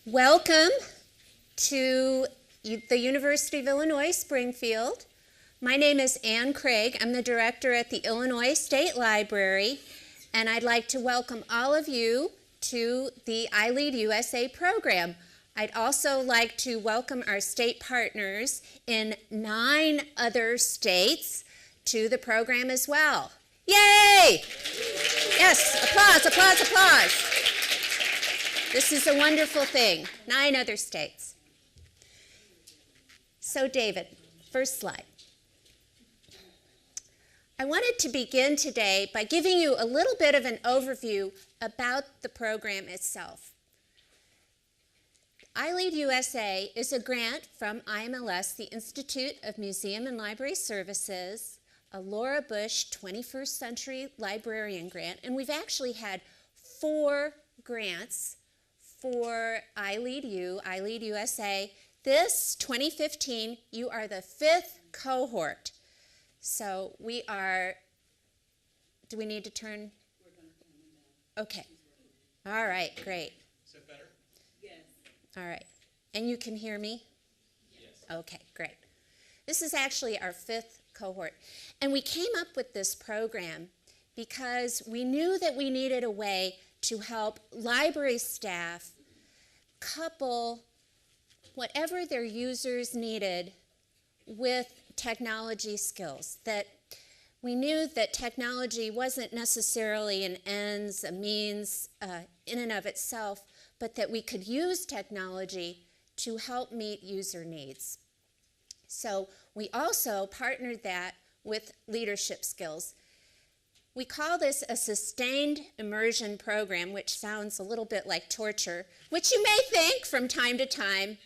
Welcome to the University of Illinois Springfield. My name is Ann Craig. I'm the director at the Illinois State Library, and I'd like to welcome all of you to the ILEAD USA program. I'd also like to welcome our state partners in 9 other states to the program as well. Yay! Yes, applause, applause, applause. This is a wonderful thing. 9 other states. So David, first slide. I wanted to begin today by giving you a little bit of an overview about the program itself. ILEAD USA is a grant from IMLS, the Institute of Museum and Library Services, a Laura Bush 21st Century Librarian grant, and we've actually had 4 grants for ILEAD USA. This, 2015, you are the 5th cohort. So we are, do we need to turn? Okay. All right, great. Is that better? Yes. All right. And you can hear me? Yes. Okay, great. This is actually our 5th cohort. And we came up with this program because we knew that we needed a way to help library staff couple whatever their users needed with technology skills. That we knew that technology wasn't necessarily an ends, a means in and of itself, but that we could use technology to help meet user needs. So we also partnered that with leadership skills. We call this a sustained immersion program, which sounds a little bit like torture, which you may think from time to time,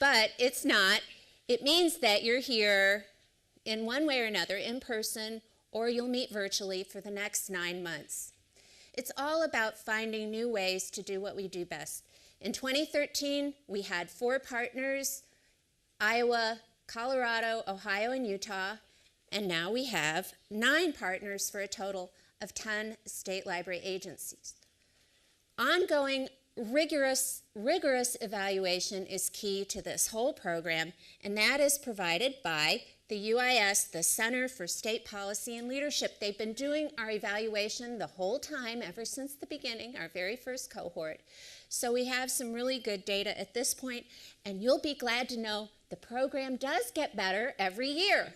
but it's not. It means that you're here in one way or another, in person, or you'll meet virtually for the next 9 months. It's all about finding new ways to do what we do best. In 2013, we had 4 partners, Iowa, Colorado, Ohio, and Utah. And now we have 9 partners for a total of 10 state library agencies. Ongoing rigorous evaluation is key to this whole program, and that is provided by the UIS, the Center for State Policy and Leadership. They've been doing our evaluation the whole time, ever since the beginning, our very first cohort. So we have some really good data at this point, and you'll be glad to know the program does get better every year.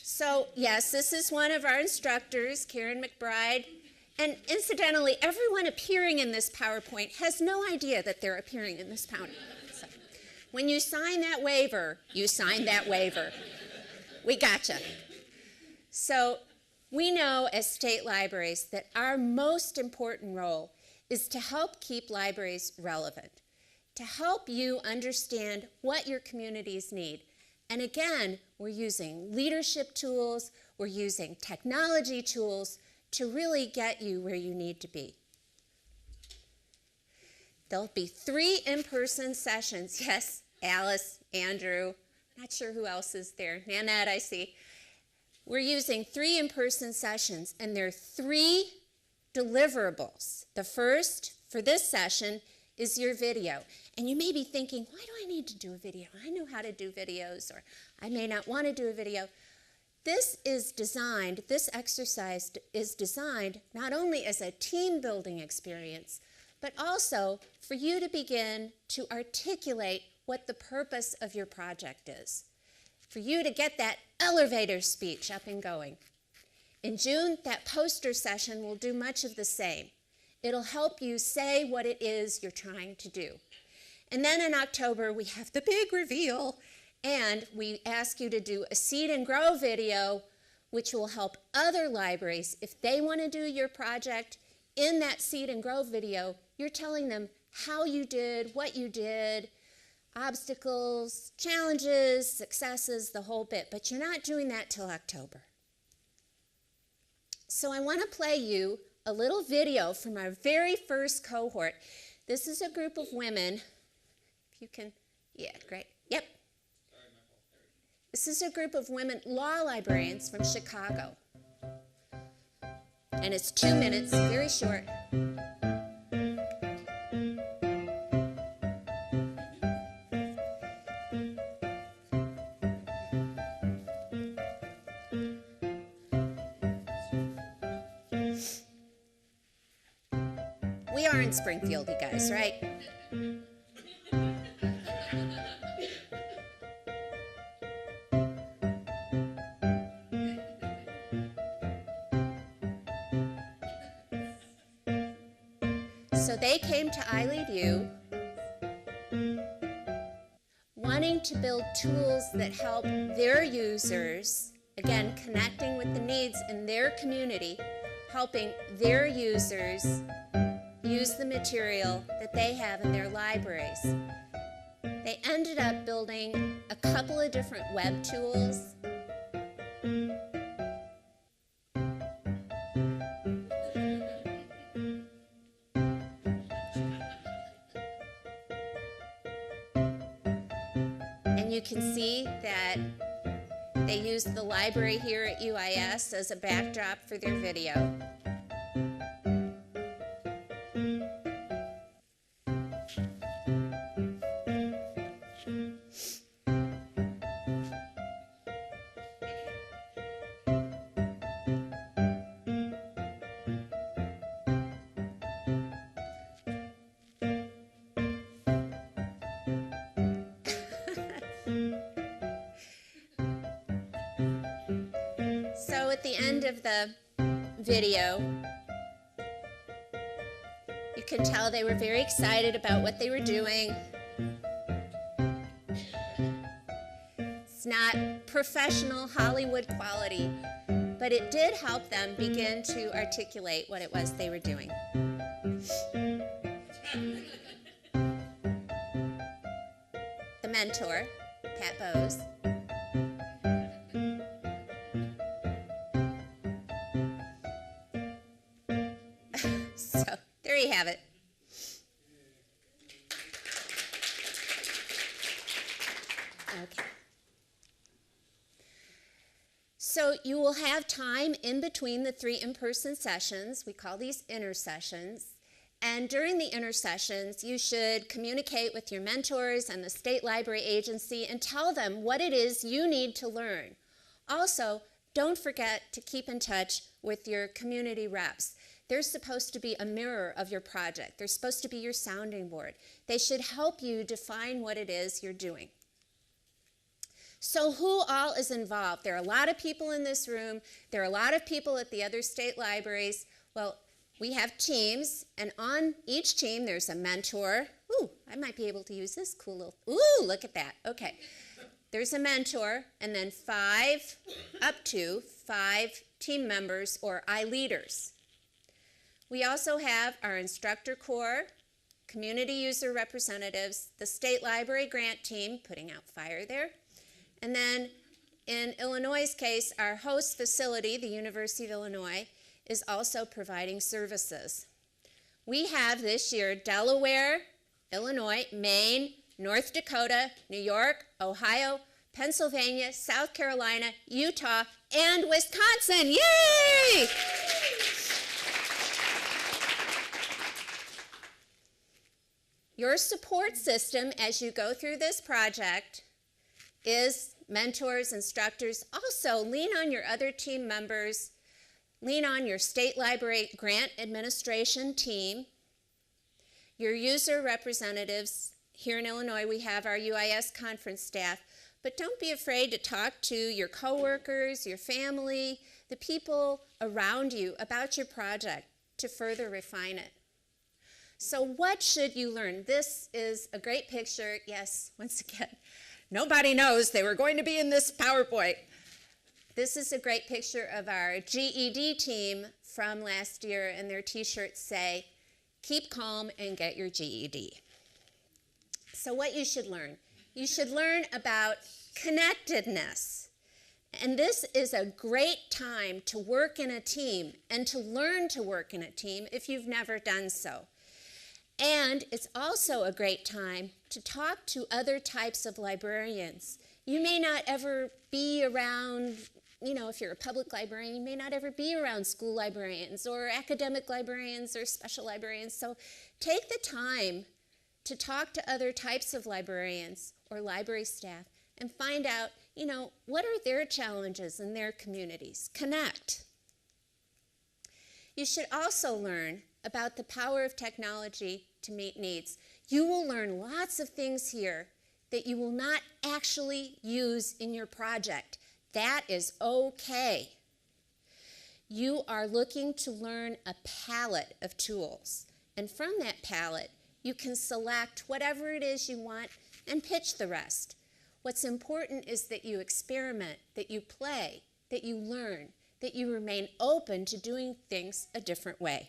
So yes, this is one of our instructors, Karen McBride. And incidentally, everyone appearing in this PowerPoint has no idea that they're appearing in this PowerPoint. So when you sign that waiver, you sign that waiver. We gotcha. So we know as state libraries that our most important role is to help keep libraries relevant, to help you understand what your communities need. And again, we're using leadership tools, we're using technology tools to really get you where you need to be. There'll be 3 in-person sessions. Yes, Alice, Andrew, not sure who else is there. Nanette, I see. We're using 3 in-person sessions, and there are 3 deliverables. The first, for this session, is your video. And you may be thinking, why do I need to do a video? I know how to do videos, or I may not want to do a video. This exercise is designed not only as a team building experience, but also for you to begin to articulate what the purpose of your project is. For you to get that elevator speech up and going. In June, that poster session will do much of the same. It'll help you say what it is you're trying to do. And then in October, we have the big reveal, and we ask you to do a Seed and Grow video, which will help other libraries. If they want to do your project, in that Seed and Grow video, you're telling them how you did, what you did, obstacles, challenges, successes, the whole bit. But you're not doing that till October. So I want to play you a little video from our very first cohort. This is a group of women. If you can, yeah, great. Yep. This is a group of women law librarians from Chicago. And it's 2 minutes, very short. We are in Springfield, you guys, right? So they came to ILEAD U wanting to build tools that help their users, again, connecting with the needs in their community, helping their users use the material that they have in their libraries. They ended up building a couple of different web tools. And you can see that they used the library here at UIS as a backdrop for their video. So at the end of the video, you can tell they were very excited about what they were doing. It's not professional Hollywood quality, but it did help them begin to articulate what it was they were doing. The mentor, Pat Bowes. So there you have it. Okay. So you will have time in between the 3 in-person sessions. We call these intersessions. And during the intersessions, you should communicate with your mentors and the state library agency and tell them what it is you need to learn. Also, don't forget to keep in touch with your community reps. They're supposed to be a mirror of your project. They're supposed to be your sounding board. They should help you define what it is you're doing. So who all is involved? There are a lot of people in this room. There are a lot of people at the other state libraries. Well, we have teams, and on each team there's a mentor. Ooh, I might be able to use this cool little, ooh, look at that. Okay. There's a mentor, and then up to 5 team members or I-leaders. We also have our instructor corps, community user representatives, the state library grant team, putting out fire there, and then in Illinois' case, our host facility, the University of Illinois, is also providing services. We have this year Delaware, Illinois, Maine, North Dakota, New York, Ohio, Pennsylvania, South Carolina, Utah, and Wisconsin. Yay! Your support system as you go through this project is mentors, instructors. Also, lean on your other team members. Lean on your state library grant administration team. Your user representatives. Here in Illinois, we have our UIS conference staff. But don't be afraid to talk to your coworkers, your family, the people around you about your project to further refine it. So what should you learn? This is a great picture. Yes, once again, nobody knows they were going to be in this PowerPoint. This is a great picture of our GED team from last year, and their t-shirts say, "Keep calm and get your GED." So what you should learn? You should learn about connectedness. And this is a great time to work in a team and to learn to work in a team if you've never done so. And it's also a great time to talk to other types of librarians. You may not ever be around if you're a public librarian, you may not ever be around school librarians or academic librarians or special librarians. So take the time to talk to other types of librarians or library staff and find out, what are their challenges in their communities. Connect. You should also learn about the power of technology to meet needs. You will learn lots of things here that you will not actually use in your project. That is okay. You are looking to learn a palette of tools, and from that palette, you can select whatever it is you want and pitch the rest. What's important is that you experiment, that you play, that you learn, that you remain open to doing things a different way.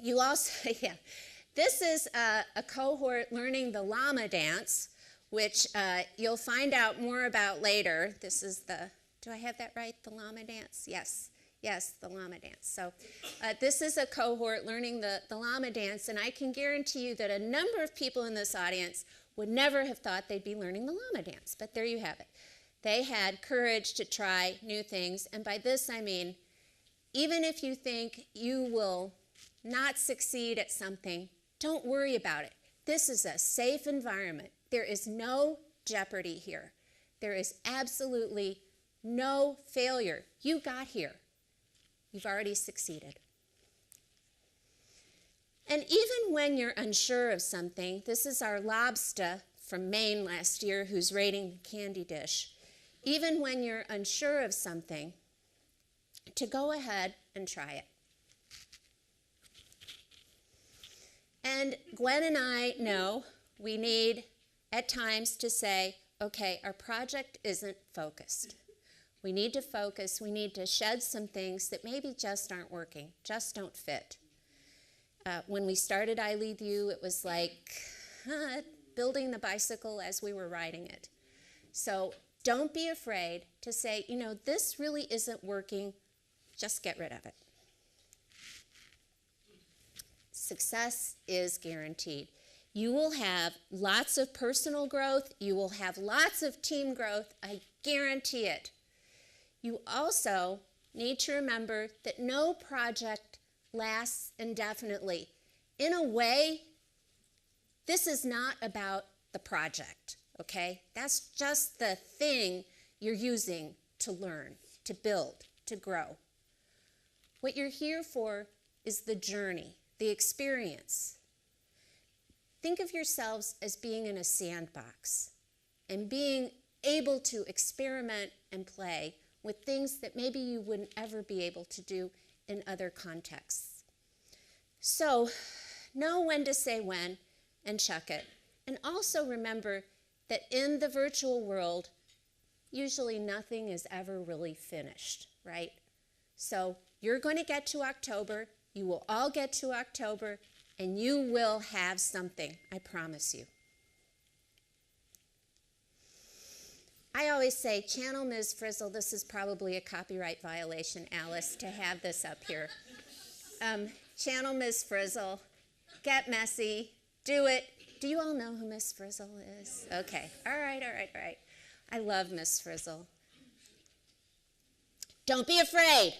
You also, this is a cohort learning the llama dance, which you'll find out more about later. This is do I have that right, the llama dance? Yes, the llama dance. So this is a cohort learning the llama dance, and I can guarantee you that a number of people in this audience would never have thought they'd be learning the llama dance, but there you have it. They had courage to try new things, and by this I mean, even if you think you will not succeed at something, don't worry about it. This is a safe environment. There is no jeopardy here. There is absolutely no failure. You got here. You've already succeeded. And even when you're unsure of something, this is our lobster from Maine last year who's rating the candy dish. Even when you're unsure of something, to go ahead and try it. And Gwen and I know we need at times to say, okay, our project isn't focused. We need to focus. We need to shed some things that maybe just aren't working, just don't fit. When we started ILEAD U, it was like building the bicycle as we were riding it. So don't be afraid to say, this really isn't working. Just get rid of it. Success is guaranteed. You will have lots of personal growth. You will have lots of team growth. I guarantee it. You also need to remember that no project lasts indefinitely. In a way, this is not about the project, okay? That's just the thing you're using to learn, to build, to grow. What you're here for is the journey, the experience. Think of yourselves as being in a sandbox and being able to experiment and play with things that maybe you wouldn't ever be able to do in other contexts. So know when to say when and chuck it. And also remember that in the virtual world, usually nothing is ever really finished, right? So you're going to get to October, you will all get to October, and you will have something, I promise you. I always say, channel Ms. Frizzle. This is probably a copyright violation, Alice, to have this up here. Channel Ms. Frizzle, get messy, do it. Do you all know who Ms. Frizzle is? Okay, all right. I love Ms. Frizzle. Don't be afraid,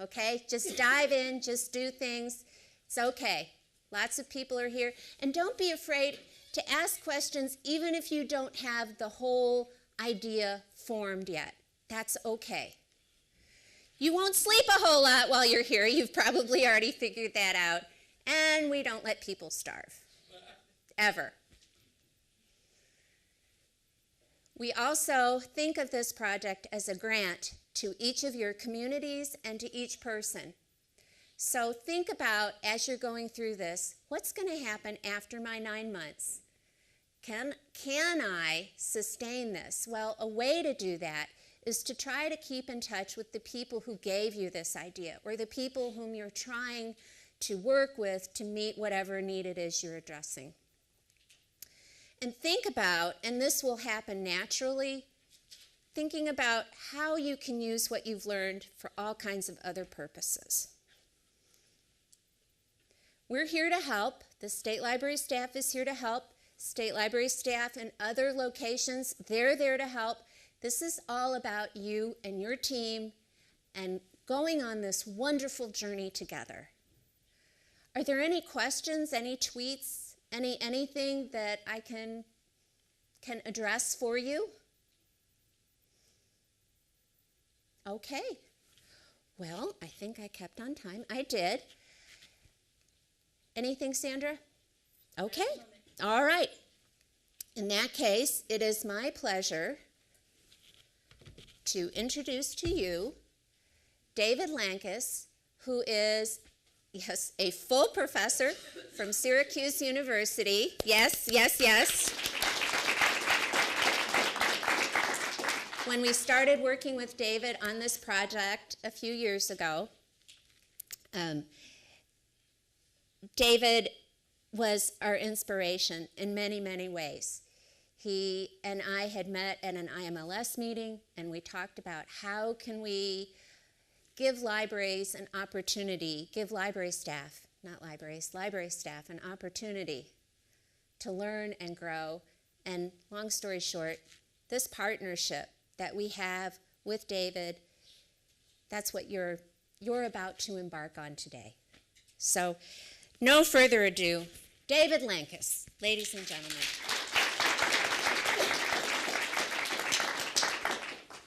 okay? Just dive in, just do things. It's okay. Lots of people are here. And don't be afraid to ask questions even if you don't have the whole idea formed yet. That's okay. You won't sleep a whole lot while you're here. You've probably already figured that out. And we don't let people starve. Ever. We also think of this project as a grant to each of your communities and to each person. So think about, as you're going through this, what's going to happen after my 9 months? Can I sustain this? Well, a way to do that is to try to keep in touch with the people who gave you this idea, or the people whom you're trying to work with to meet whatever need it is you're addressing. And think about, and this will happen naturally, thinking about how you can use what you've learned for all kinds of other purposes. We're here to help. The state library staff is here to help. State library staff in other locations, they're there to help. This is all about you and your team and going on this wonderful journey together. Are there any questions, any tweets, anything that I can address for you? Okay. Well, I think I kept on time. I did. Anything, Sandra? Okay. All right. In that case, it is my pleasure to introduce to you David Lankes, who is, yes, a full professor from Syracuse University. Yes, yes, yes. When we started working with David on this project a few years ago, David was our inspiration in many, many ways. He and I had met at an IMLS meeting, and we talked about how can we give libraries an opportunity, give library staff, not libraries, library staff an opportunity to learn and grow. And long story short, this partnership that we have with David, that's what you're about to embark on today. So, no further ado, David Lankes, ladies and gentlemen.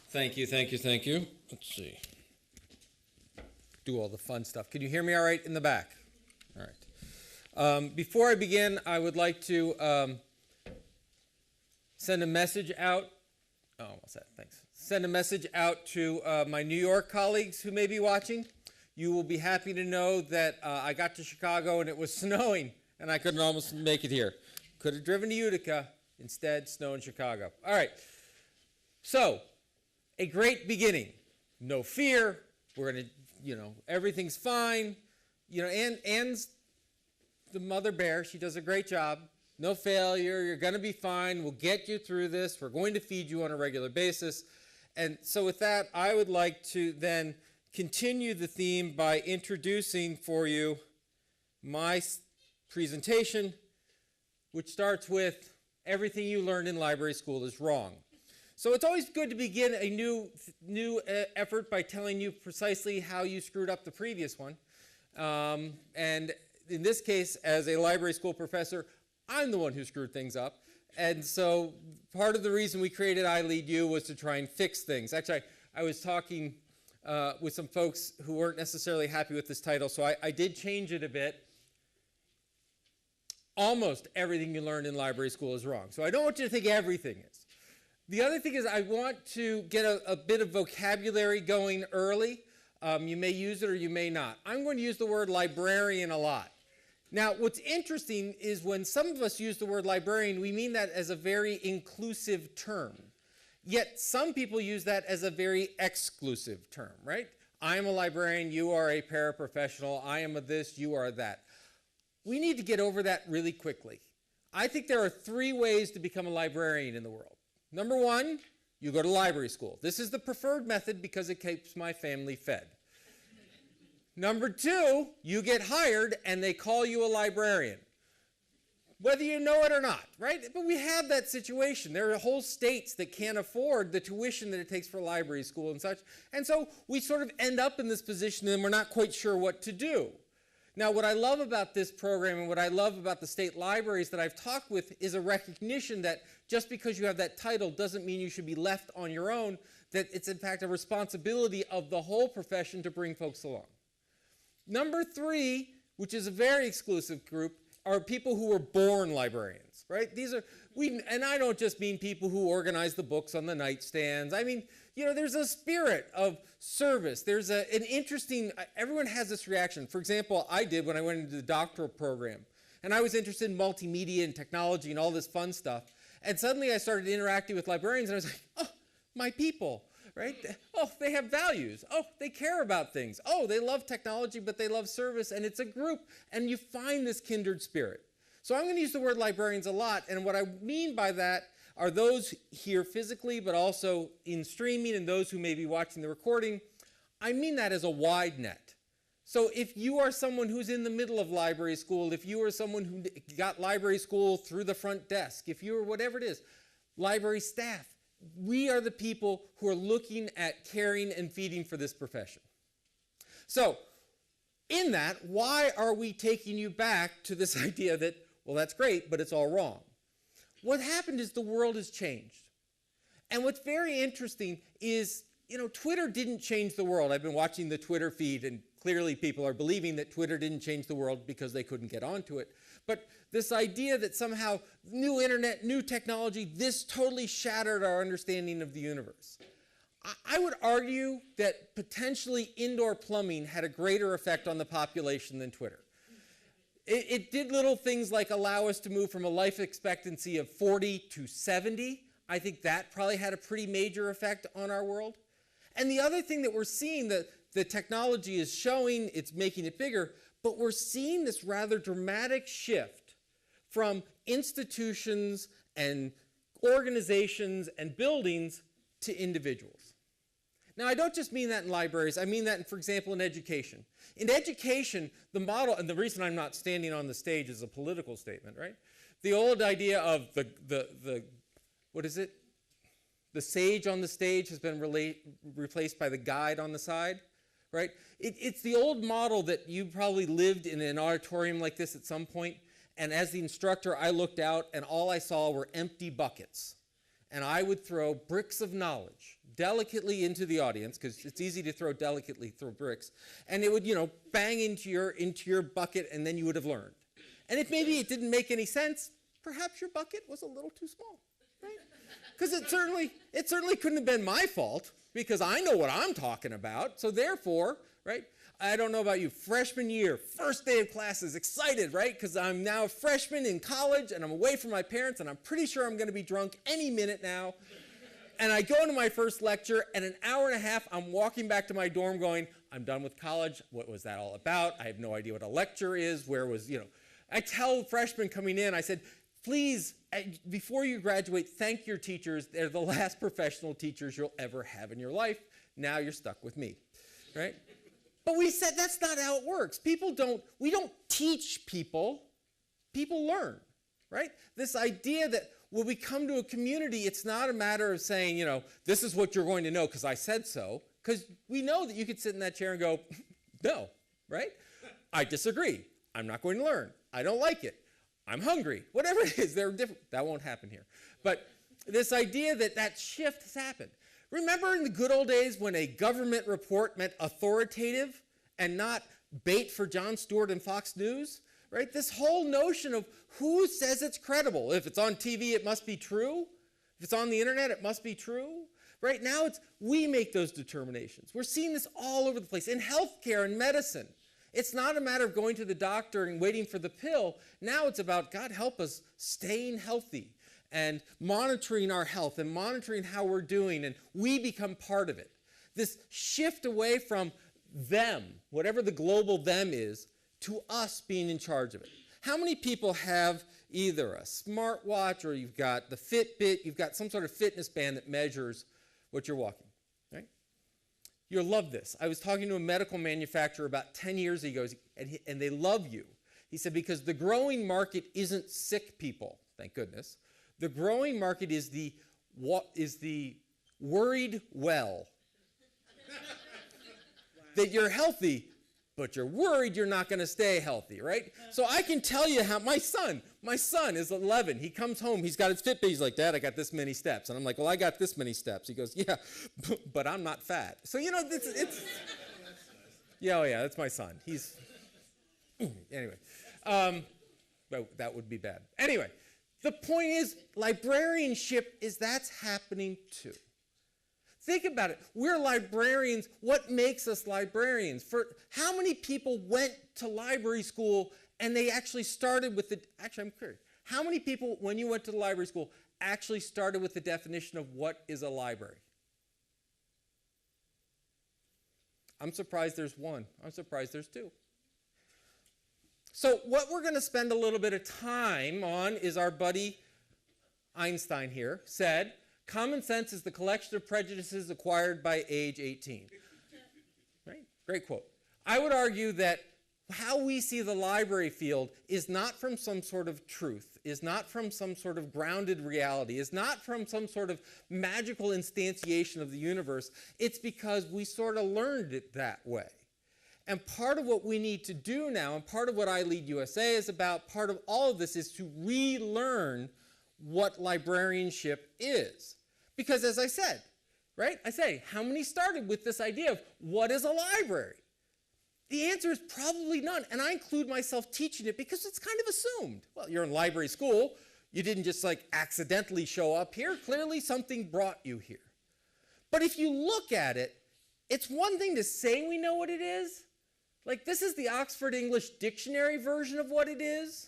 Thank you, thank you, thank you. Let's see. Do all the fun stuff. Can you hear me all right in the back? All right. Before I begin, I would like to send a message out. Oh, what's that? Thanks. Send a message out to my New York colleagues who may be watching. You will be happy to know that I got to Chicago and it was snowing, and I couldn't almost make it here. Could have driven to Utica. Instead, snow in Chicago. All right. So, a great beginning. No fear. We're going to, everything's fine. Anne's the mother bear. She does a great job. No failure. You're going to be fine. We'll get you through this. We're going to feed you on a regular basis. And so with that, I would like to then continue the theme by introducing for you my presentation, which starts with everything you learned in library school is wrong. So it's always good to begin a new effort by telling you precisely how you screwed up the previous one. And in this case, as a library school professor, I'm the one who screwed things up. And so part of the reason we created ILEAD U was to try and fix things. Actually, I was talking with some folks who weren't necessarily happy with this title, so I did change it a bit. Almost everything you learned in library school is wrong. So I don't want you to think everything is. The other thing is I want to get a bit of vocabulary going early. You may use it or you may not. I'm going to use the word librarian a lot. Now, what's interesting is when some of us use the word librarian, we mean that as a very inclusive term. Yet some people use that as a very exclusive term, right? I am a librarian, you are a paraprofessional, I am a this, you are that. We need to get over that really quickly. I think there are 3 ways to become a librarian in the world. Number 1, you go to library school. This is the preferred method because it keeps my family fed. Number 2, you get hired and they call you a librarian. Whether you know it or not, right? But we have that situation. There are whole states that can't afford the tuition that it takes for library school and such. And so we sort of end up in this position and we're not quite sure what to do. Now, what I love about this program and what I love about the state libraries that I've talked with is a recognition that just because you have that title doesn't mean you should be left on your own, that it's in fact a responsibility of the whole profession to bring folks along. Number 3, which is a very exclusive group, are people who were born librarians, right? These are, and I don't just mean people who organize the books on the nightstands. I mean, there's a spirit of service. There's an interesting, everyone has this reaction. For example, I did when I went into the doctoral program, and I was interested in multimedia and technology and all this fun stuff. And suddenly I started interacting with librarians, and I was like, oh, my people. Right? Oh, they have values. Oh, they care about things. Oh, they love technology, but they love service, and it's a group, and you find this kindred spirit. So I'm going to use the word librarians a lot, and what I mean by that are those here physically, but also in streaming, and those who may be watching the recording. I mean that as a wide net. So if you are someone who's in the middle of library school, if you are someone who got library school through the front desk, if you are whatever it is, library staff, we are the people who are looking at caring and feeding for this profession. So, in that, why are we taking you back to this idea that, well, that's great, but it's all wrong? What happened is the world has changed. And what's very interesting is, Twitter didn't change the world. I've been watching the Twitter feed, and clearly people are believing that Twitter didn't change the world because they couldn't get onto it. But this idea that somehow new internet, new technology, this totally shattered our understanding of the universe. I would argue that potentially indoor plumbing had a greater effect on the population than Twitter. It did little things like allow us to move from a life expectancy of 40 to 70. I think that probably had a pretty major effect on our world. And the other thing that we're seeing, the technology is showing, it's making it bigger, but we're seeing this rather dramatic shift from institutions and organizations and buildings to individuals. Now, I don't just mean that in libraries. I mean that, for example, in education. In education, the model, and the reason I'm not standing on the stage is a political statement, right? The old idea of what is it? The sage on the stage has been replaced by the guide on the side, right? It's the old model that you probably lived in an auditorium like this at some point, and as the instructor, I looked out, and all I saw were empty buckets. And I would throw bricks of knowledge delicately into the audience, because it's easy to throw delicately through bricks, and it would, bang into your bucket, and then you would have learned. And if maybe it didn't make any sense, perhaps your bucket was a little too small, right? Because it certainly couldn't have been my fault, because I know what I'm talking about. So therefore, right, I don't know about you, freshman year, first day of classes, excited, right? Because I'm now a freshman in college, and I'm away from my parents, and I'm pretty sure I'm going to be drunk any minute now. And I go into my first lecture, and an hour and a half, I'm walking back to my dorm going, I'm done with college. What was that all about? I have no idea what a lecture is. Where was, I tell freshmen coming in, I said, please, before you graduate, thank your teachers. They're the last professional teachers you'll ever have in your life. Now you're stuck with me, right? But we said that's not how it works. We don't teach people. People learn, right? This idea that when we come to a community, it's not a matter of saying, this is what you're going to know because I said so. Because we know that you could sit in that chair and go, no, right? I disagree. I'm not going to learn. I don't like it. I'm hungry. Whatever it is, they're different. That won't happen here. But this idea that shift has happened. Remember in the good old days when a government report meant authoritative and not bait for Jon Stewart and Fox News? Right? This whole notion of who says it's credible. If it's on TV, it must be true. If it's on the internet, it must be true. Right now, we make those determinations. We're seeing this all over the place. In healthcare and medicine, it's not a matter of going to the doctor and waiting for the pill. Now it's about, God help us, staying healthy and monitoring our health and monitoring how we're doing, and we become part of it. This shift away from them, whatever the global them is, to us being in charge of it. How many people have either a smartwatch or you've got the Fitbit, you've got some sort of fitness band that measures what you're walking, right? You'll love this. I was talking to a medical manufacturer about 10 years ago, and they love you. He said, because the growing market isn't sick people, thank goodness. The growing market is the worried well. That you're healthy, but you're worried you're not going to stay healthy, right? So I can tell you how my son is 11. He comes home, he's got his Fitbit, he's like, Dad, I got this many steps. And I'm like, well, I got this many steps. He goes, yeah, but I'm not fat. So, it's yeah, that's my son. He's, anyway, that would be bad. Anyway, the point is, librarianship that's happening too. Think about it. We're librarians. What makes us librarians? For how many people went to library school and they actually started with actually, I'm curious. How many people, when you went to the library school, actually started with the definition of what is a library? I'm surprised there's one. I'm surprised there's two. So what we're going to spend a little bit of time on is our buddy Einstein here said, common sense is the collection of prejudices acquired by age 18. Right? Great quote. I would argue that how we see the library field is not from some sort of truth. is not from some sort of grounded reality, is not from some sort of magical instantiation of the universe. It's because we sort of learned it that way. And part of what we need to do now, and part of what ILEAD USA is about, part of all of this is to relearn what librarianship is. Because as I said, right, how many started with this idea of what is a library? The answer is probably none, and I include myself teaching it because it's kind of assumed. Well, you're in library school, you didn't just like accidentally show up here, clearly something brought you here. But if you look at it, it's one thing to say we know what it is. Like this is the Oxford English Dictionary version of what it is,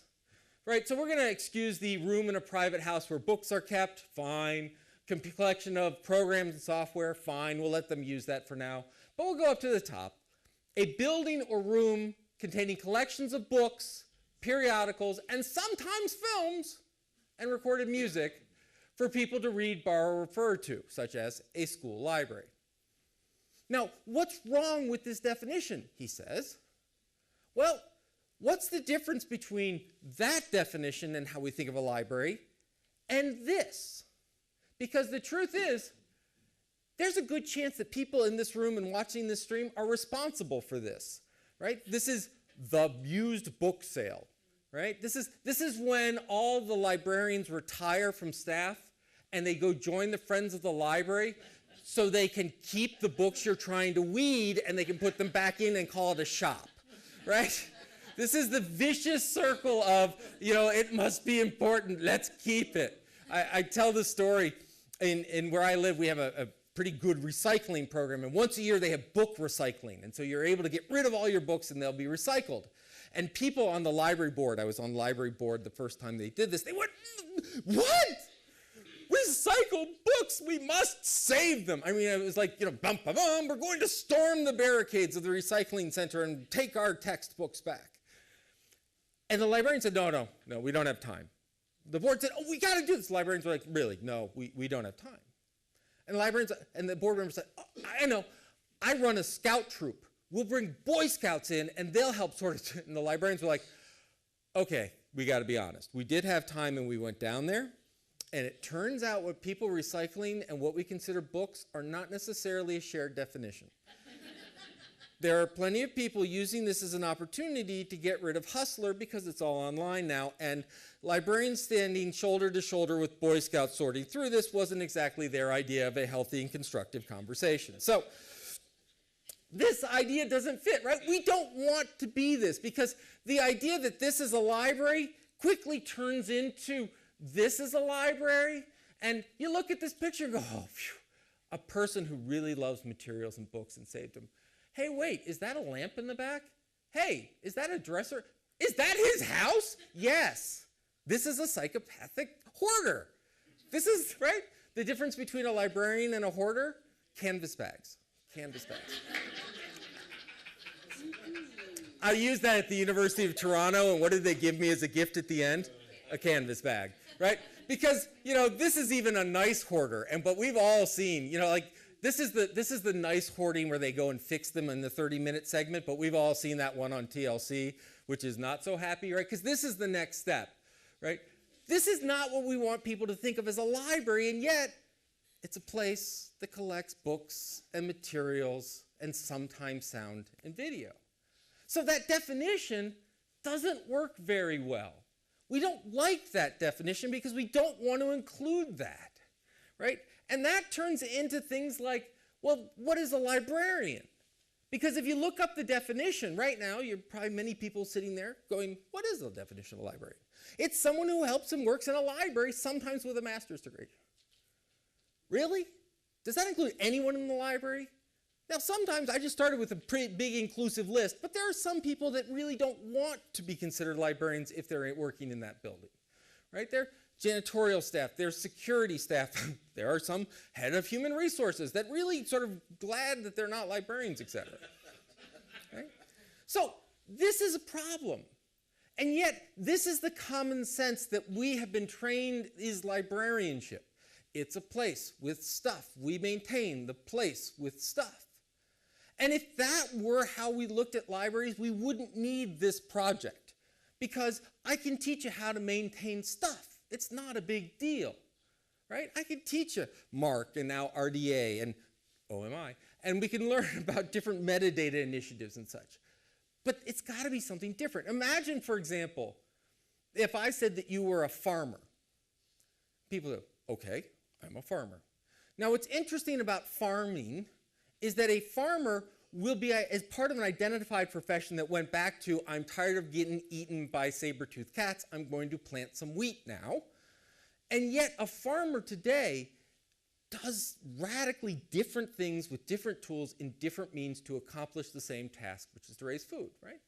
right? So we're gonna excuse the room in a private house where books are kept, fine. Collection of programs and software, fine, we'll let them use that for now. But we'll go up to the top. A building or room containing collections of books, periodicals, and sometimes films and recorded music for people to read, borrow, or refer to, such as a school library. Now, what's wrong with this definition, he says? Well, what's the difference between that definition and how we think of a library and this? Because the truth is, there's a good chance that people in this room and watching this stream are responsible for this, right? This is the used book sale, right? This is when all the librarians retire from staff and they go join the Friends of the Library so they can keep the books you're trying to weed and they can put them back in and call it a shop, right? This is the vicious circle of, it must be important, let's keep it. I tell the story, in where I live, we have a pretty good recycling program, and once a year they have book recycling, and so you're able to get rid of all your books and they'll be recycled. And people on the library board, I was on the library board the first time they did this, they went, what? Recycled books, we must save them. I mean, it was like, bum, bum, bum, we're going to storm the barricades of the recycling center and take our textbooks back. And the librarian said, no, we don't have time. The board said, we got to do this. The librarians were like, really? No, we don't have time. And the librarians and the board members said, I know, I run a scout troop. We'll bring Boy Scouts in and they'll help sort it. And the librarians were like, okay, we got to be honest. We did have time and we went down there. And it turns out what people recycling and what we consider books are not necessarily a shared definition. There are plenty of people using this as an opportunity to get rid of Hustler because it's all online now, and librarians standing shoulder to shoulder with Boy Scouts sorting through this wasn't exactly their idea of a healthy and constructive conversation. So this idea doesn't fit, right? We don't want to be this because the idea that this is a library quickly turns into this is a library, and you look at this picture and go, oh, phew, a person who really loves materials and books and saved them. Hey, wait, is that a lamp in the back? Hey, is that a dresser? Is that his house? Yes. This is a psychopathic hoarder. This is, right? The difference between a librarian and a hoarder? Canvas bags. Canvas bags. I used that at the University of Toronto, and what did they give me as a gift at the end? A canvas bag, right? Because, this is even a nice hoarder, but we've all seen, this is the nice hoarding where they go and fix them in the 30-minute segment, but we've all seen that one on TLC, which is not so happy, right? Because this is the next step, right? This is not what we want people to think of as a library, and yet it's a place that collects books and materials and sometimes sound and video. So that definition doesn't work very well. We don't like that definition because we don't want to include that, right? And that turns into things like, well, what is a librarian? Because if you look up the definition right now, you're probably many people sitting there going, what is the definition of a librarian? It's someone who helps and works in a library, sometimes with a master's degree. Really? Does that include anyone in the library? Now, sometimes I just started with a pretty big inclusive list, but there are some people that really don't want to be considered librarians if they're working in that building, right? They're janitorial staff, there's security staff, there are some head of human resources that really sort of glad that they're not librarians, etc. Right? So this is a problem. And yet, this is the common sense that we have been trained is librarianship. It's a place with stuff. We maintain the place with stuff. And if that were how we looked at libraries, we wouldn't need this project. because I can teach you how to maintain stuff. It's not a big deal, right? I can teach you MARC and now RDA and OMI, and we can learn about different metadata initiatives and such. But it's got to be something different. Imagine, for example, if I said that you were a farmer. People go, okay, I'm a farmer. Now, what's interesting about farming is that a farmer will be as part of an identified profession that went back to, I'm tired of getting eaten by saber-toothed cats, I'm going to plant some wheat now. And yet a farmer today does radically different things with different tools in different means to accomplish the same task, which is to raise food, right?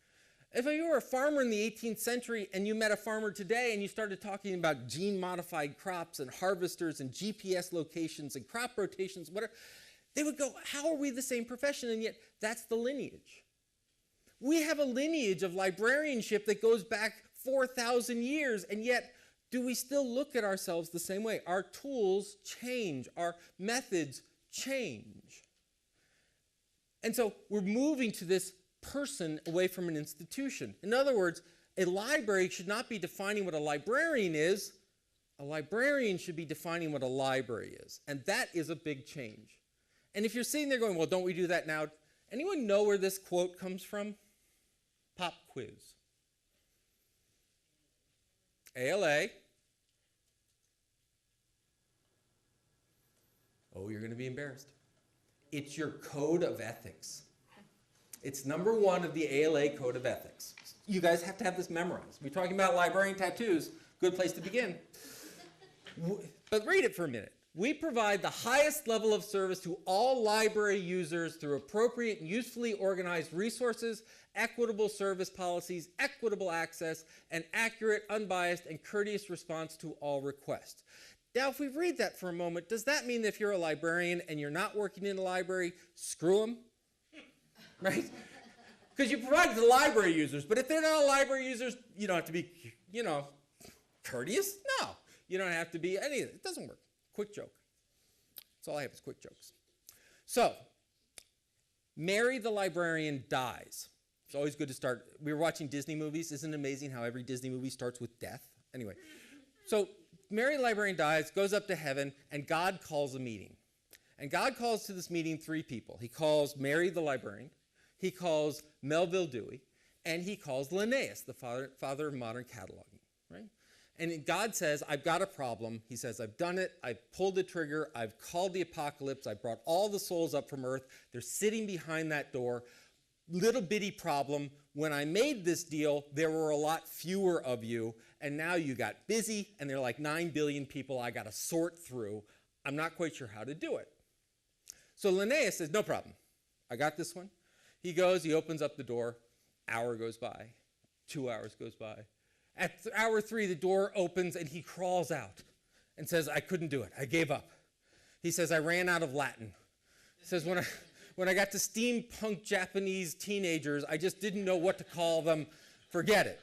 If you were a farmer in the 18th century and you met a farmer today and you started talking about gene-modified crops and harvesters and GPS locations and crop rotations, whatever, they would go, how are we the same profession? And yet, that's the lineage. We have a lineage of librarianship that goes back 4,000 years, and yet, do we still look at ourselves the same way? Our tools change. Our methods change. And so, we're moving to this person away from an institution. In other words, a library should not be defining what a librarian is. A librarian should be defining what a library is. And that is a big change. And if you're sitting there going, well, don't we do that now? Anyone know where this quote comes from? Pop quiz. ALA. Oh, you're going to be embarrassed. It's your code of ethics. It's number 1 of the ALA code of ethics. You guys have to have this memorized. We're talking about librarian tattoos. Good place to begin. But read it for a minute. We provide the highest level of service to all library users through appropriate and usefully organized resources, equitable service policies, equitable access, and accurate, unbiased, and courteous response to all requests. Now, if we read that for a moment, does that mean that if you're a librarian and you're not working in a library, screw them? Right? Because you provide it to library users, but if they're not library users, you don't have to be, courteous? No. You don't have to be any of it. It doesn't work. Quick joke. That's all I have is quick jokes. So, Mary the librarian dies. It's always good to start. We were watching Disney movies. Isn't it amazing how every Disney movie starts with death? Anyway, so Mary the librarian dies, goes up to heaven, and God calls a meeting. And God calls to this meeting 3 people. He calls Mary the librarian, he calls Melville Dewey, and he calls Linnaeus, the father of modern cataloging, right? And God says, I've got a problem. He says, I've done it. I've pulled the trigger. I've called the apocalypse. I brought all the souls up from earth. They're sitting behind that door. Little bitty problem. When I made this deal, there were a lot fewer of you, and now you got busy, and there are like 9 billion people I got to sort through. I'm not quite sure how to do it. So Linnaeus says, no problem. I got this one. He goes, he opens up the door. Hour goes by. 2 hours goes by. At hour 3, the door opens and he crawls out and says, I couldn't do it. I gave up. He says, I ran out of Latin. He says, when I got to steampunk Japanese teenagers, I just didn't know what to call them. Forget it.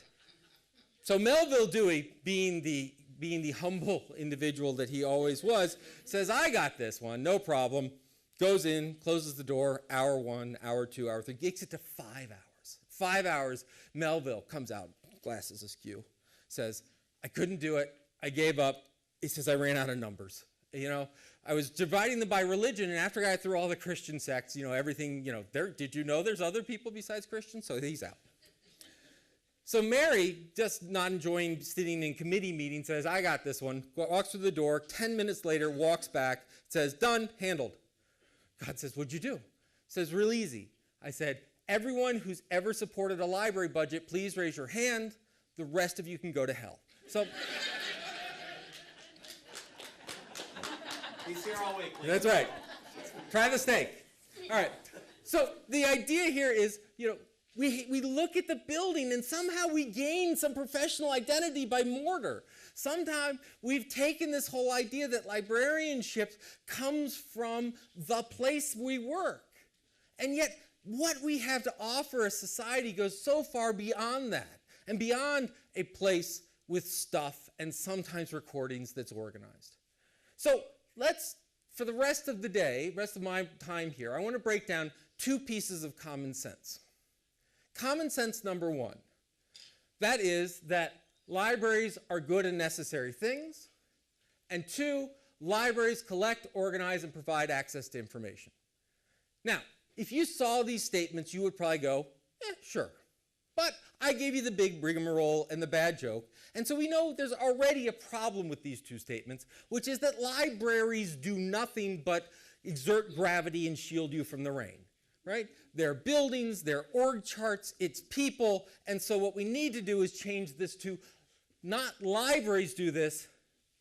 So Melville Dewey, being the humble individual that he always was, says, I got this one, no problem. Goes in, closes the door, hour 1, hour 2, hour 3, gets it to 5 hours. 5 hours, Melville comes out. Glasses askew, says, I couldn't do it. I gave up. He says, I ran out of numbers. I was dividing them by religion, and after I got through all the Christian sects, everything, did you know there's other people besides Christians? So he's out. So Mary, just not enjoying sitting in committee meetings, says, I got this one, walks through the door, 10 minutes later, walks back, says, done, handled. God says, what'd you do? Says, real easy. I said, everyone who's ever supported a library budget, please raise your hand. The rest of you can go to hell. So he's here all week. That's right. Try the steak. All right. So the idea here is, we look at the building and somehow we gain some professional identity by mortar. Sometimes we've taken this whole idea that librarianship comes from the place we work. And yet, what we have to offer as society goes so far beyond that and beyond a place with stuff and sometimes recordings that's organized. So for the rest of the day, rest of my time here, I want to break down 2 pieces of common sense. Common sense number 1. That is that libraries are good and necessary things. And 2, libraries collect, organize, and provide access to information. Now, if you saw these statements, you would probably go, sure. But I gave you the big rigmarole and the bad joke, and so we know there's already a problem with these 2 statements, which is that libraries do nothing but exert gravity and shield you from the rain, right? They're buildings, they're org charts, it's people, and so what we need to do is change this to not libraries do this,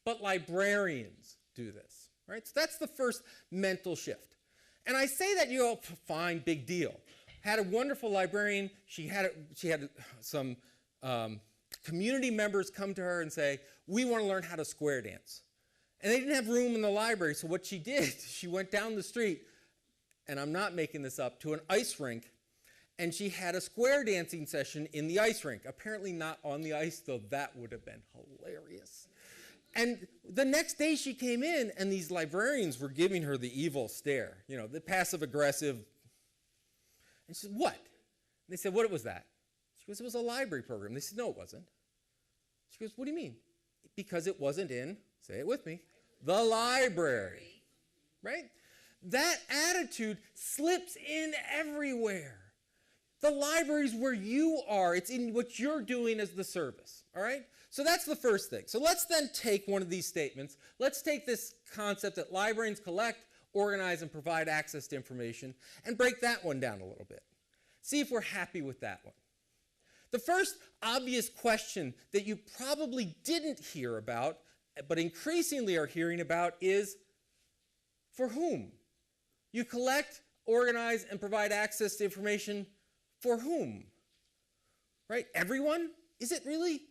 but librarians do this, right? So that's the first mental shift. And I say that, you go, fine, big deal. Had a wonderful librarian. She had some community members come to her and say, we want to learn how to square dance. And they didn't have room in the library, so what she did, she went down the street, and I'm not making this up, to an ice rink, and she had a square dancing session in the ice rink. Apparently not on the ice, though that would have been hilarious. And the next day she came in, and these librarians were giving her the evil stare, you know, the passive-aggressive. And she said, what? And they said, what was that? She goes, it was a library program. They said, no, it wasn't. She goes, what do you mean? Because it wasn't in, say it with me, the library, right? That attitude slips in everywhere. The library's where you are. It's in what you're doing as the service, all right? So that's the first thing. So let's then take one of these statements. Let's take this concept that librarians collect, organize, and provide access to information and break that one down a little bit. See if we're happy with that one. The first obvious question that you probably didn't hear about, but increasingly are hearing about is, for whom? You collect, organize, and provide access to information for whom? Right? Everyone? Is it really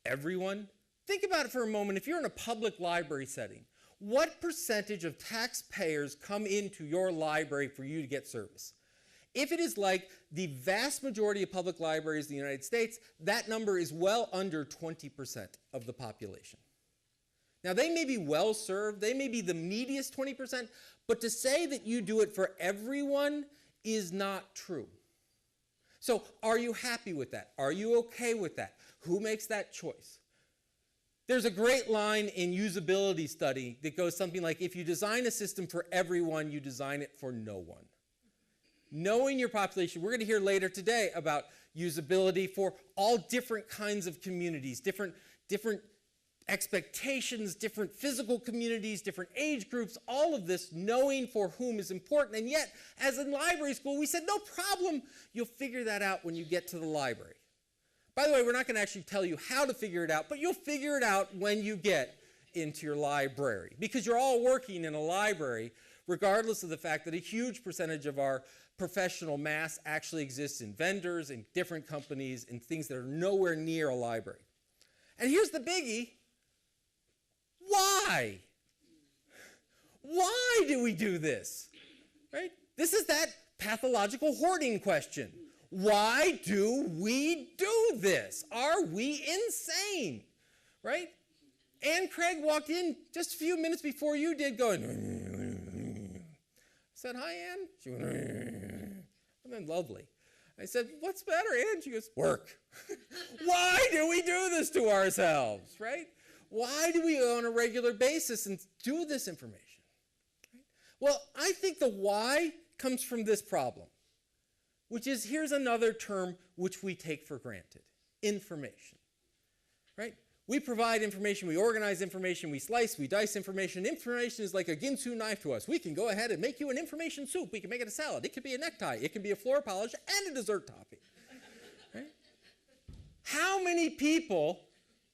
everyone? Think about it for a moment. If you're in a public library setting, what percentage of taxpayers come into your library for you to get service? If it is like the vast majority of public libraries in the United States, that number is well under 20% of the population. Now, they may be well served, they may be the neediest 20%, but to say that you do it for everyone is not true. So, are you happy with that? Are you okay with that? Who makes that choice? There's a great line in usability study that goes something like, if you design a system for everyone, you design it for no one. Knowing your population, we're going to hear later today about usability for all different kinds of communities, different expectations, different physical communities, different age groups, all of this, knowing for whom is important. And yet, as in library school, we said, no problem, you'll figure that out when you get to the library. By the way, we're not going to actually tell you how to figure it out, but you'll figure it out when you get into your library. Because you're all working in a library, regardless of the fact that a huge percentage of our professional mass actually exists in vendors, in different companies, in things that are nowhere near a library. And here's the biggie. Why? Why do we do this? Right? This is that pathological hoarding question. Why do we do this? Are we insane? Right? Ann Craig walked in just a few minutes before you did going, I said, hi, Ann. She went, and then lovely. I said, what's better, Ann? She goes, work. Why do we do this to ourselves, right? Why do we on a regular basis and do this information? Right? Well, I think the why comes from this problem, which is, here's another term which we take for granted, information, right? We provide information, we organize information, we slice, we dice information. Information is like a Ginsu knife to us. We can go ahead and make you an information soup. We can make it a salad. It could be a necktie. It can be a floor polish and a dessert topping. Right? How many people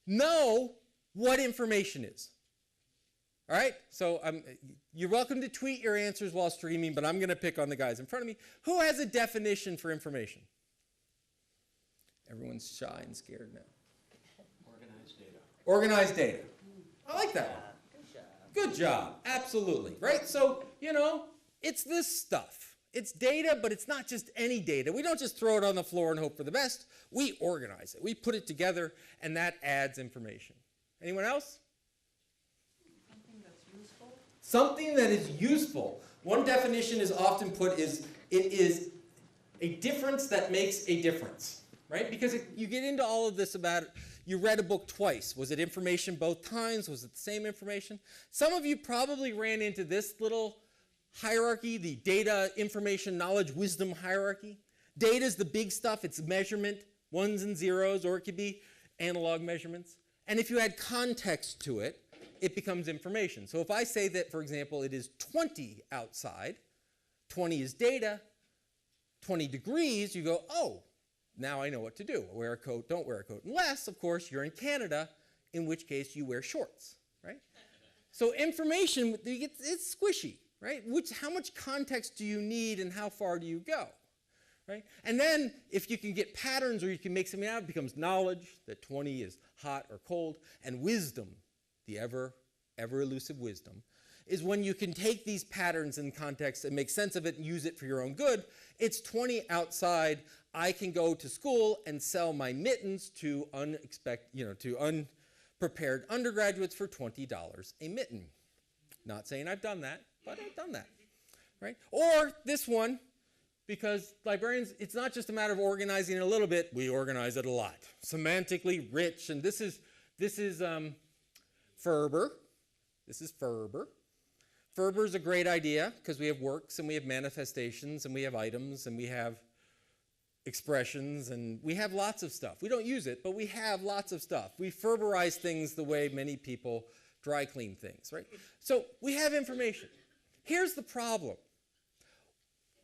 know what information is? All right? So you're welcome to tweet your answers while streaming, but I'm going to pick on the guys in front of me. Who has a definition for information? Everyone's shy and scared now. Organized data. I like that one. Good job. Absolutely. Right? So, you know, it's this stuff. It's data, but it's not just any data. We don't just throw it on the floor and hope for the best. We organize it. We put it together, and that adds information. Anyone else? Something that's useful. Something that is useful. One definition is often put is, it is a difference that makes a difference. right? Because you get into all of this about, you read a book twice. Was it information both times? Was it the same information? Some of you probably ran into this little hierarchy, the data, information, knowledge, wisdom hierarchy. Data is the big stuff. It's measurement, ones and zeros, or it could be analog measurements. And if you add context to it, it becomes information. So if I say that, for example, it is 20 outside, 20 is data, 20 degrees, you go, oh, now I know what to do. Wear a coat, don't wear a coat. Unless, of course, you're in Canada, in which case you wear shorts, right? So information, it's squishy, right? How much context do you need and how far do you go, right? And then if you can get patterns or you can make something out, it becomes knowledge, that 20 is hot or cold, and wisdom, the ever elusive wisdom, is when you can take these patterns in context and make sense of it and use it for your own good. It's 20 outside. I can go to school and sell my mittens to unprepared undergraduates for $20 a mitten. Not saying I've done that, but I've done that, right? Or this one, because librarians, it's not just a matter of organizing it a little bit, we organize it a lot. Semantically rich, and this is Ferber. This is Ferber. Ferber is a great idea because we have works and we have manifestations and we have items and we have expressions and we have lots of stuff. We don't use it, but we have lots of stuff. We Ferberize things the way many people dry clean things, right? So we have information. Here's the problem.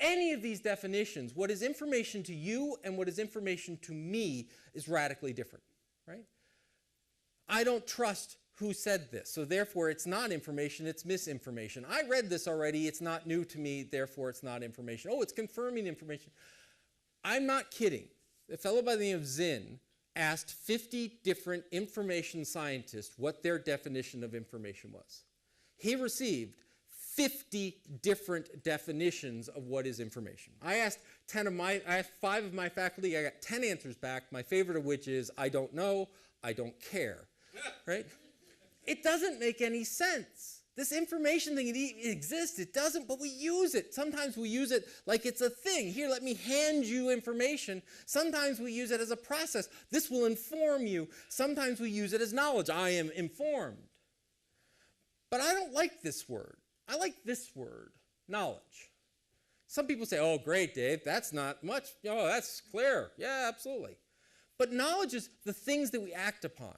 Any of these definitions, what is information to you and what is information to me is radically different, right? I don't trust who said this, so therefore it's not information, it's misinformation. I read this already, it's not new to me, therefore it's not information. Oh, it's confirming information. I'm not kidding. A fellow by the name of Zinn asked 50 different information scientists what their definition of information was. He received 50 different definitions of what is information. I asked 5 of my faculty, I got 10 answers back, my favorite of which is, I don't know, I don't care, right? It doesn't make any sense. This information thing, it exists, it doesn't, but we use it. Sometimes we use it like it's a thing. Here, let me hand you information. Sometimes we use it as a process. This will inform you. Sometimes we use it as knowledge. I am informed. But I don't like this word. I like this word, knowledge. Some people say, oh, great, Dave, that's not much. Oh, that's clear. Yeah, absolutely. But knowledge is the things that we act upon.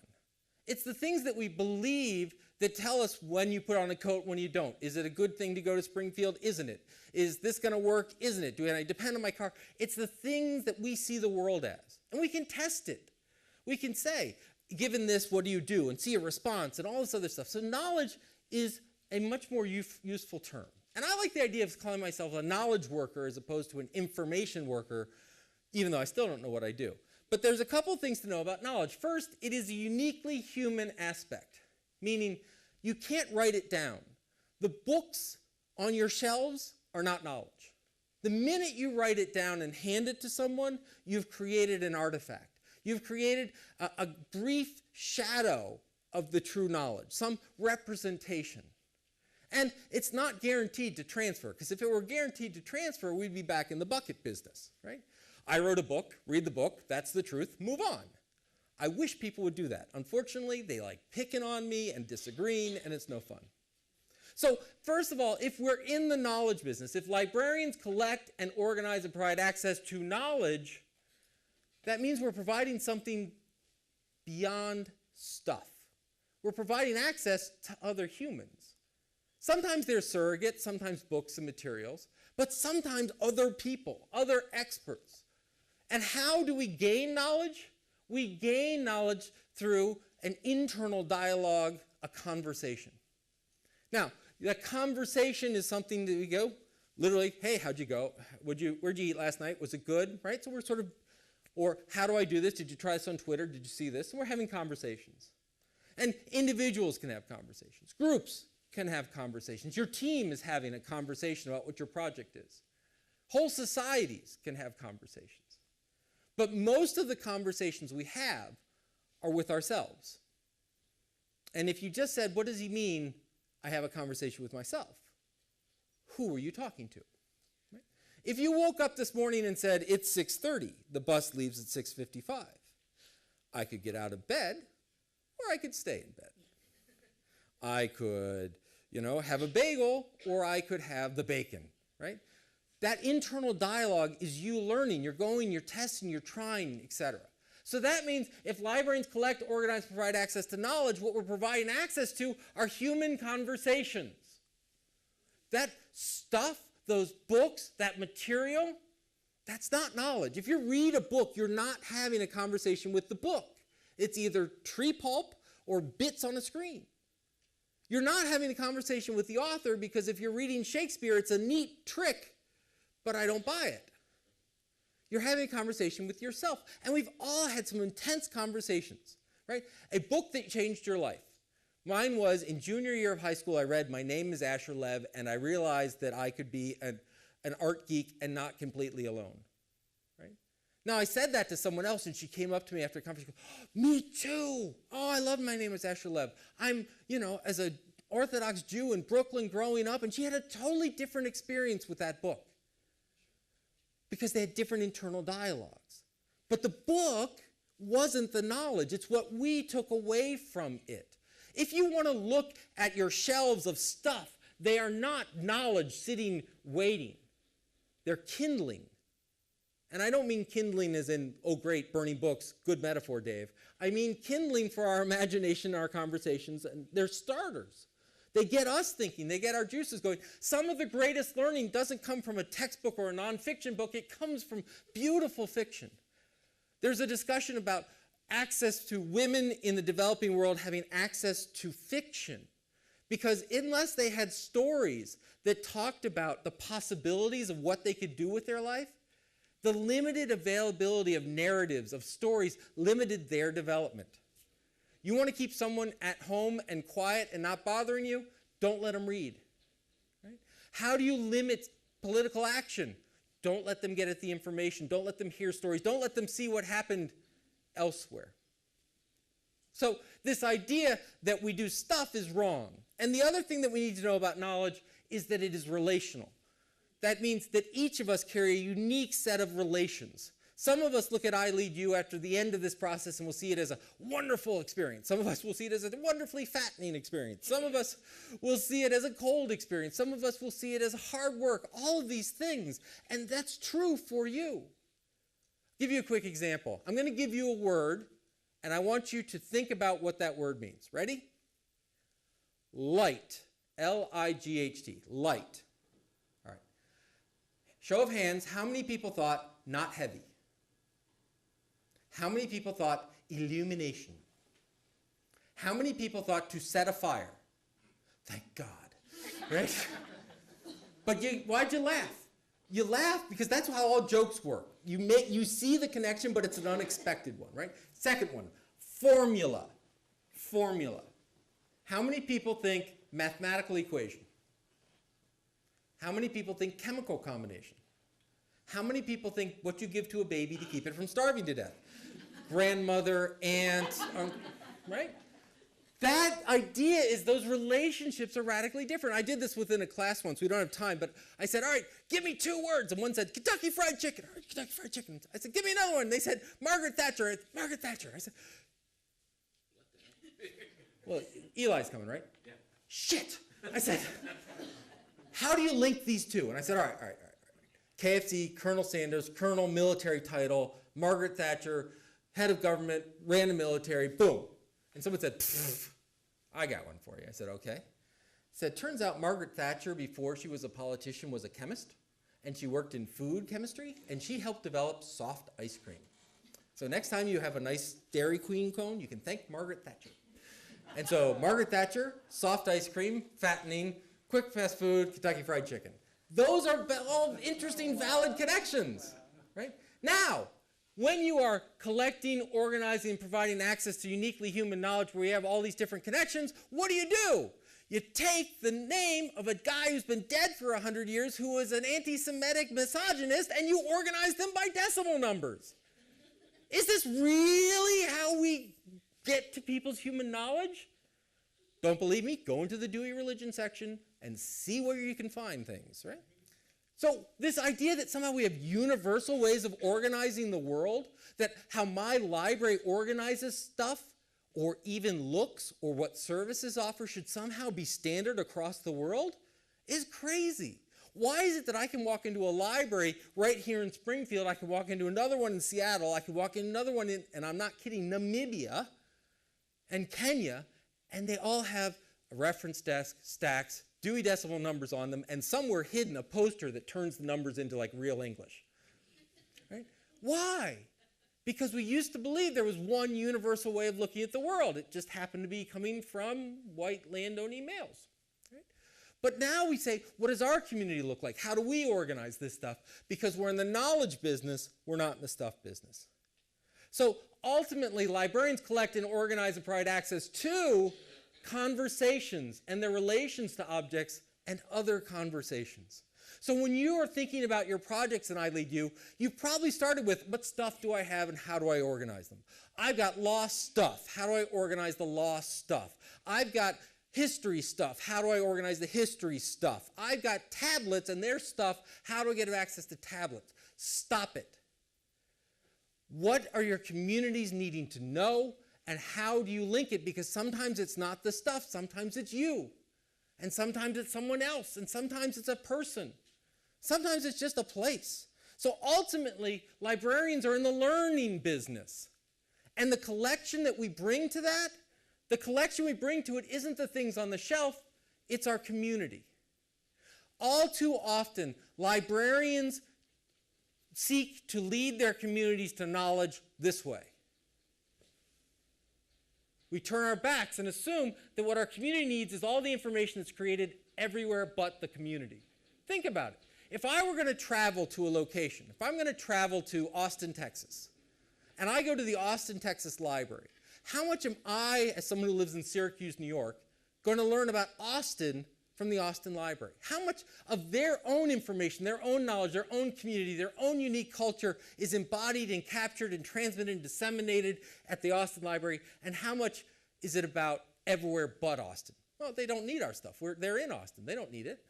It's the things that we believe that tell us when you put on a coat, when you don't. Is it a good thing to go to Springfield? Isn't it? Is this going to work? Isn't it? Do I depend on my car? It's the things that we see the world as. And we can test it. We can say, given this, what do you do? And see a response and all this other stuff. So knowledge is a much more useful term. And I like the idea of calling myself a knowledge worker as opposed to an information worker, even though I still don't know what I do. But there's a couple of things to know about knowledge. First, it is a uniquely human aspect, meaning you can't write it down. The books on your shelves are not knowledge. The minute you write it down and hand it to someone, you've created an artifact. You've created a brief shadow of the true knowledge, some representation. And it's not guaranteed to transfer, because if it were guaranteed to transfer, we'd be back in the bucket business, right? I wrote a book, read the book, that's the truth, move on. I wish people would do that. Unfortunately, they like picking on me and disagreeing, and it's no fun. So first of all, if we're in the knowledge business, if librarians collect and organize and provide access to knowledge, that means we're providing something beyond stuff. We're providing access to other humans. Sometimes they're surrogates, sometimes books and materials, but sometimes other people, other experts. And how do we gain knowledge? We gain knowledge through an internal dialogue, a conversation. Now, the conversation is something that we go, literally, hey, how'd you go? Where'd you eat last night? Was it good? Right? So we're sort of, or how do I do this? Did you try this on Twitter? Did you see this? And we're having conversations. And individuals can have conversations. Groups can have conversations. Your team is having a conversation about what your project is. Whole societies can have conversations. But most of the conversations we have are with ourselves. And if you just said, what does he mean, I have a conversation with myself? Who are you talking to? Right? If you woke up this morning and said, it's 6:30, the bus leaves at 6:55, I could get out of bed or I could stay in bed. I could, have a bagel or I could have the bacon, right? That internal dialogue is you learning. You're going, you're testing, you're trying, etc. So that means if librarians collect, organize, provide access to knowledge, what we're providing access to are human conversations. That stuff, those books, that material, that's not knowledge. If you read a book, you're not having a conversation with the book. It's either tree pulp or bits on a screen. You're not having a conversation with the author because if you're reading Shakespeare, it's a neat trick, but I don't buy it. You're having a conversation with yourself. And we've all had some intense conversations, right? A book that changed your life. Mine was in junior year of high school, I read My Name is Asher Lev, and I realized that I could be an art geek and not completely alone, right? Now, I said that to someone else, and she came up to me after a conference, me too. Oh, I love My Name is Asher Lev. I'm, as an Orthodox Jew in Brooklyn growing up, and she had a totally different experience with that book because they had different internal dialogues. But the book wasn't the knowledge. It's what we took away from it. If you want to look at your shelves of stuff, they are not knowledge sitting waiting. They're kindling. And I don't mean kindling as in, oh great, burning books, good metaphor, Dave. I mean kindling for our imagination, our conversations, and they're starters. They get us thinking, they get our juices going. Some of the greatest learning doesn't come from a textbook or a nonfiction book, it comes from beautiful fiction. There's a discussion about access to women in the developing world having access to fiction. Because unless they had stories that talked about the possibilities of what they could do with their life, the limited availability of narratives, of stories, limited their development. You want to keep someone at home and quiet and not bothering you? Don't let them read. Right? How do you limit political action? Don't let them get at the information. Don't let them hear stories. Don't let them see what happened elsewhere. So this idea that we do stuff is wrong. And the other thing that we need to know about knowledge is that it is relational. That means that each of us carry a unique set of relations. Some of us look at ILEAD U after the end of this process and will see it as a wonderful experience. Some of us will see it as a wonderfully fattening experience. Some of us will see it as a cold experience. Some of us will see it as hard work. All of these things. And that's true for you. I'll give you a quick example. I'm going to give you a word, and I want you to think about what that word means. Ready? Light. L-I-G-H-T. Light. All right. Show of hands, how many people thought not heavy? How many people thought illumination? How many people thought to set a fire? Thank God, right? But why'd you laugh? You laugh because that's how all jokes work. You see the connection, but it's an unexpected one, right? Second one, formula. Formula. How many people think mathematical equation? How many people think chemical combination? How many people think what you give to a baby to keep it from starving to death? Grandmother, aunt, right? That idea is those relationships are radically different. I did this within a class once. We don't have time, but I said, all right, give me 2 words. And one said, Kentucky Fried Chicken. All right, Kentucky Fried Chicken. I said, give me another one. They said, Margaret Thatcher. Margaret Thatcher. I said, well, Eli's coming, right? Yeah. Shit. I said, how do you link these two? And I said, all right. KFC, Colonel Sanders, Colonel, military title, Margaret Thatcher, head of government, ran the military, boom. And someone said, I got one for you. I said, okay. Said, turns out Margaret Thatcher, before she was a politician, was a chemist, and she worked in food chemistry, and she helped develop soft ice cream. So next time you have a nice Dairy Queen cone, you can thank Margaret Thatcher. And so Margaret Thatcher, soft ice cream, fattening, quick fast food, Kentucky Fried Chicken. Those are all interesting, valid connections, right? Now, when you are collecting, organizing, and providing access to uniquely human knowledge where we have all these different connections, what do? You take the name of a guy who's been dead for 100 years who was an anti-Semitic misogynist and you organize them by decimal numbers. Is this really how we get to people's human knowledge? Don't believe me? Go into the Dewey Religion section and see where you can find things, right? So this idea that somehow we have universal ways of organizing the world, that how my library organizes stuff or even looks or what services offer should somehow be standard across the world is crazy. Why is it that I can walk into a library right here in Springfield, I can walk into another one in Seattle, I can walk in another one in, and I'm not kidding, Namibia and Kenya, and they all have a reference desk, stacks, Dewey Decimal numbers on them, and somewhere hidden a poster that turns the numbers into like real English. Right? Why? Because we used to believe there was one universal way of looking at the world. It just happened to be coming from white landowning males. Right? But now we say, what does our community look like? How do we organize this stuff? Because we're in the knowledge business, we're not in the stuff business. So ultimately, librarians collect and organize and provide access to conversations and their relations to objects and other conversations. So when you are thinking about your projects in ILEAD U, you probably started with, what stuff do I have and how do I organize them? I've got lost stuff. How do I organize the lost stuff? I've got history stuff. How do I organize the history stuff? I've got tablets and their stuff. How do I get access to tablets? Stop it. What are your communities needing to know? And how do you link it? Because sometimes it's not the stuff, sometimes it's you. And sometimes it's someone else, and sometimes it's a person. Sometimes it's just a place. So ultimately, librarians are in the learning business. And the collection that we bring to that, the collection we bring to it isn't the things on the shelf, it's our community. All too often, librarians seek to lead their communities to knowledge this way. We turn our backs and assume that what our community needs is all the information that's created everywhere but the community. Think about it. If I were going to travel to a location, if I'm going to travel to Austin, Texas, and I go to the Austin, Texas library, how much am I, as someone who lives in Syracuse, New York, going to learn about Austin from the Austin Library? How much of their own information, their own knowledge, their own community, their own unique culture is embodied and captured and transmitted and disseminated at the Austin Library, and how much is it about everywhere but Austin? Well, they don't need our stuff. They're in Austin. They don't need it.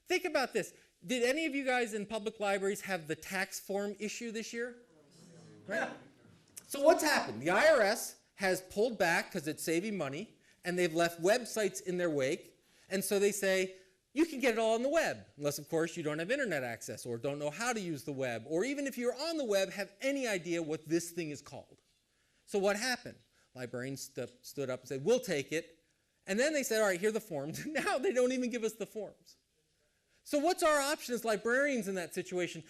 Think about this. Did any of you guys in public libraries have the tax form issue this year? Right? So what's happened? The IRS has pulled back because it's saving money, and they've left websites in their wake. And so they say, you can get it all on the web, unless, of course, you don't have internet access or don't know how to use the web, or even if you're on the web, have any idea what this thing is called. So what happened? Librarians stood up and said, we'll take it. And then they said, all right, here are the forms. Now they don't even give us the forms. So what's our option as librarians in that situation?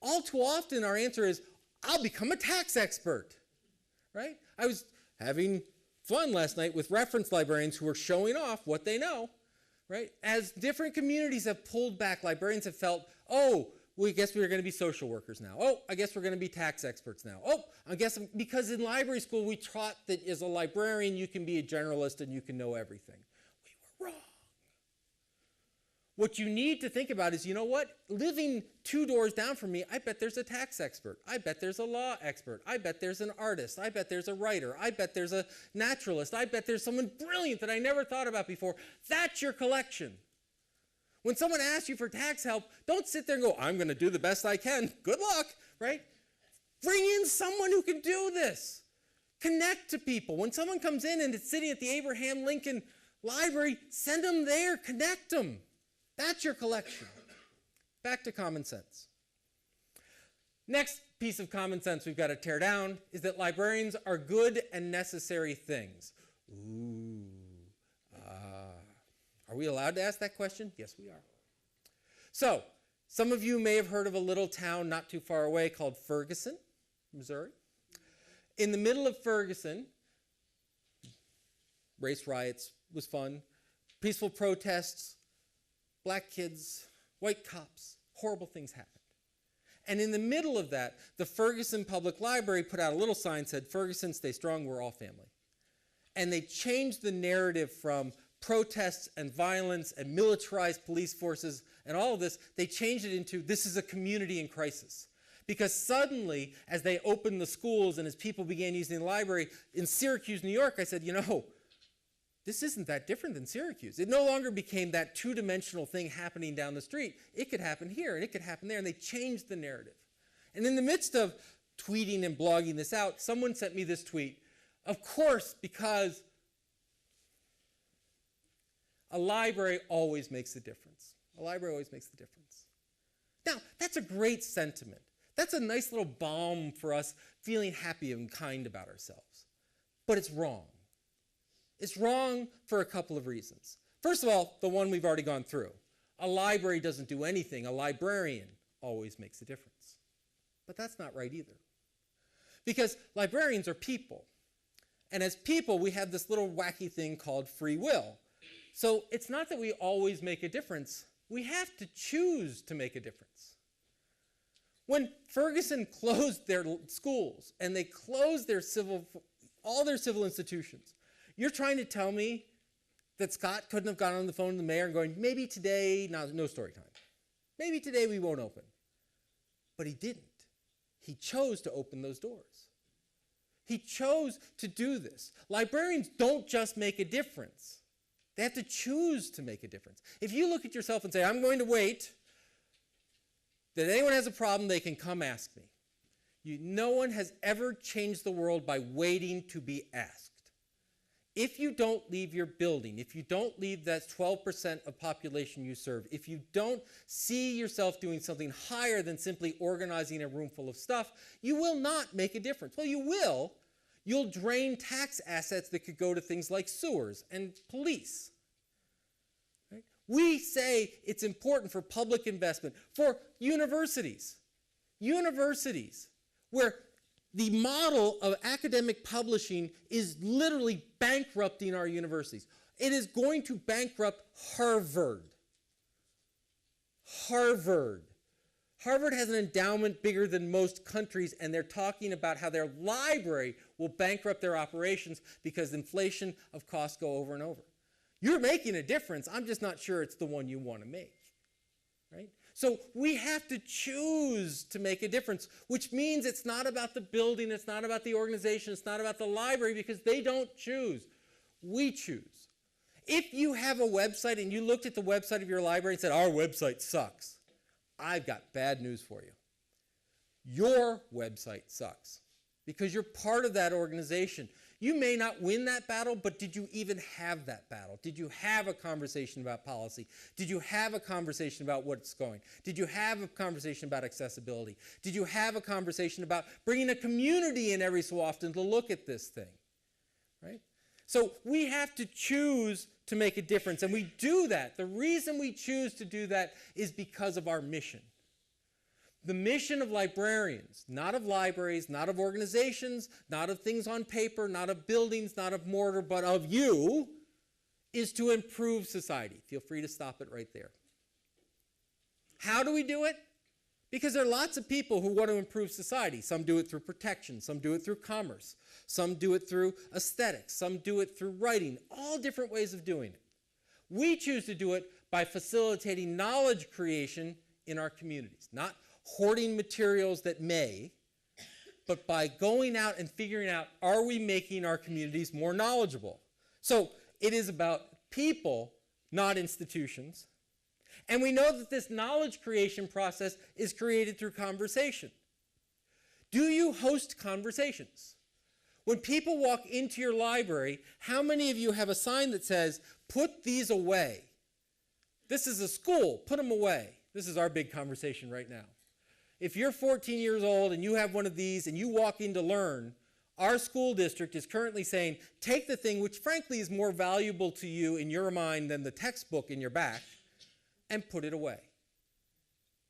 All too often, our answer is, I'll become a tax expert, right? I was having fun last night with reference librarians who were showing off what they know, right? As different communities have pulled back, librarians have felt, oh, we guess we're going to be social workers now. Oh, I guess we're going to be tax experts now. Oh, I guess because in library school we taught that as a librarian you can be a generalist and you can know everything. We were wrong. What you need to think about is, you know what? Living 2 doors down from me, I bet there's a tax expert. I bet there's a law expert. I bet there's an artist. I bet there's a writer. I bet there's a naturalist. I bet there's someone brilliant that I never thought about before. That's your collection. When someone asks you for tax help, don't sit there and go, I'm going to do the best I can. Good luck, right? Bring in someone who can do this. Connect to people. When someone comes in and is sitting at the Abraham Lincoln Library, send them there. Connect them. That's your collection. Back to common sense. Next piece of common sense we've got to tear down is that librarians are good and necessary things. Are we allowed to ask that question? Yes, we are. So, some of you may have heard of a little town not too far away called Ferguson, Missouri. In the middle of Ferguson, race riots was fun, peaceful protests, black kids, white cops, horrible things happened. And in the middle of that, the Ferguson Public Library put out a little sign that said, Ferguson, stay strong, we're all family. And they changed the narrative from protests and violence and militarized police forces and all of this, they changed it into, this is a community in crisis. Because suddenly, as they opened the schools and as people began using the library, in Syracuse, New York, I said, you know, this isn't that different than Syracuse. It no longer became that two-dimensional thing happening down the street. It could happen here and it could happen there, and they changed the narrative. And in the midst of tweeting and blogging this out, someone sent me this tweet. Of course, because a library always makes a difference. A library always makes the difference. Now, that's a great sentiment. That's a nice little balm for us feeling happy and kind about ourselves. But it's wrong. It's wrong for a couple of reasons. First of all, the one we've already gone through. A library doesn't do anything. A librarian always makes a difference. But that's not right either. Because librarians are people. And as people, we have this little wacky thing called free will. So it's not that we always make a difference. We have to choose to make a difference. When Ferguson closed their schools and they closed all their civil institutions, you're trying to tell me that Scott couldn't have gone on the phone to the mayor and going, maybe today, no story time. Maybe today we won't open. But he didn't. He chose to open those doors. He chose to do this. Librarians don't just make a difference. They have to choose to make a difference. If you look at yourself and say, I'm going to wait, that anyone has a problem, they can come ask me. No one has ever changed the world by waiting to be asked. If you don't leave your building, if you don't leave that 12% of population you serve, if you don't see yourself doing something higher than simply organizing a room full of stuff, you will not make a difference. Well, you will. You'll drain tax assets that could go to things like sewers and police. Right? We say it's important for public investment, for universities. Universities, where the model of academic publishing is literally bankrupting our universities. It is going to bankrupt Harvard. Harvard has an endowment bigger than most countries, and they're talking about how their library will bankrupt their operations because inflation of costs go over and over. You're making a difference. I'm just not sure it's the one you want to make. Right? So we have to choose to make a difference, which means it's not about the building, it's not about the organization, it's not about the library, because they don't choose. We choose. If you have a website and you looked at the website of your library and said, our website sucks, I've got bad news for you. Your website sucks because you're part of that organization. You may not win that battle, but did you even have that battle? Did you have a conversation about policy? Did you have a conversation about what's going? Did you have a conversation about accessibility? Did you have a conversation about bringing a community in every so often to look at this thing? Right? So we have to choose to make a difference, and we do that. The reason we choose to do that is because of our mission. The mission of librarians, not of libraries, not of organizations, not of things on paper, not of buildings, not of mortar, but of you, is to improve society. Feel free to stop it right there. How do we do it? Because there are lots of people who want to improve society. Some do it through protection, some do it through commerce, some do it through aesthetics, some do it through writing, all different ways of doing it. We choose to do it by facilitating knowledge creation in our communities, not hoarding materials that may, but by going out and figuring out, are we making our communities more knowledgeable? So it is about people, not institutions. And we know that this knowledge creation process is created through conversation. Do you host conversations? When people walk into your library, how many of you have a sign that says, put these away? This is a school, put them away. This is our big conversation right now. If you're 14 years old and you have one of these and you walk in to learn, our school district is currently saying, take the thing which frankly is more valuable to you in your mind than the textbook in your back, and put it away.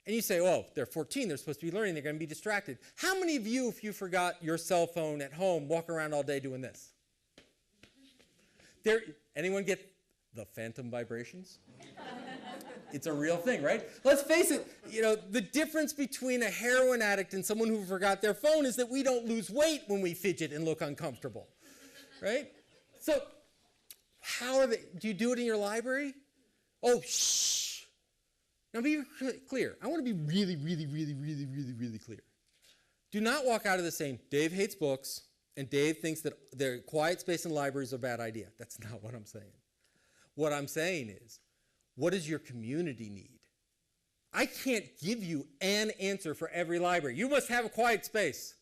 And you say, oh, they're 14, they're supposed to be learning, they're going to be distracted. How many of you, if you forgot your cell phone at home, walk around all day doing this? Anyone get the phantom vibrations? It's a real thing, right? Let's face it, the difference between a heroin addict and someone who forgot their phone is that we don't lose weight when we fidget and look uncomfortable, right? So do you do it in your library? Oh, shh. Now be clear. I want to be really, really, really, really, really, really clear. Do not walk out of this saying, Dave hates books, And Dave thinks that the quiet space in libraries is a bad idea. That's not what I'm saying. What I'm saying is, what does your community need? I can't give you an answer for every library. You must have a quiet space.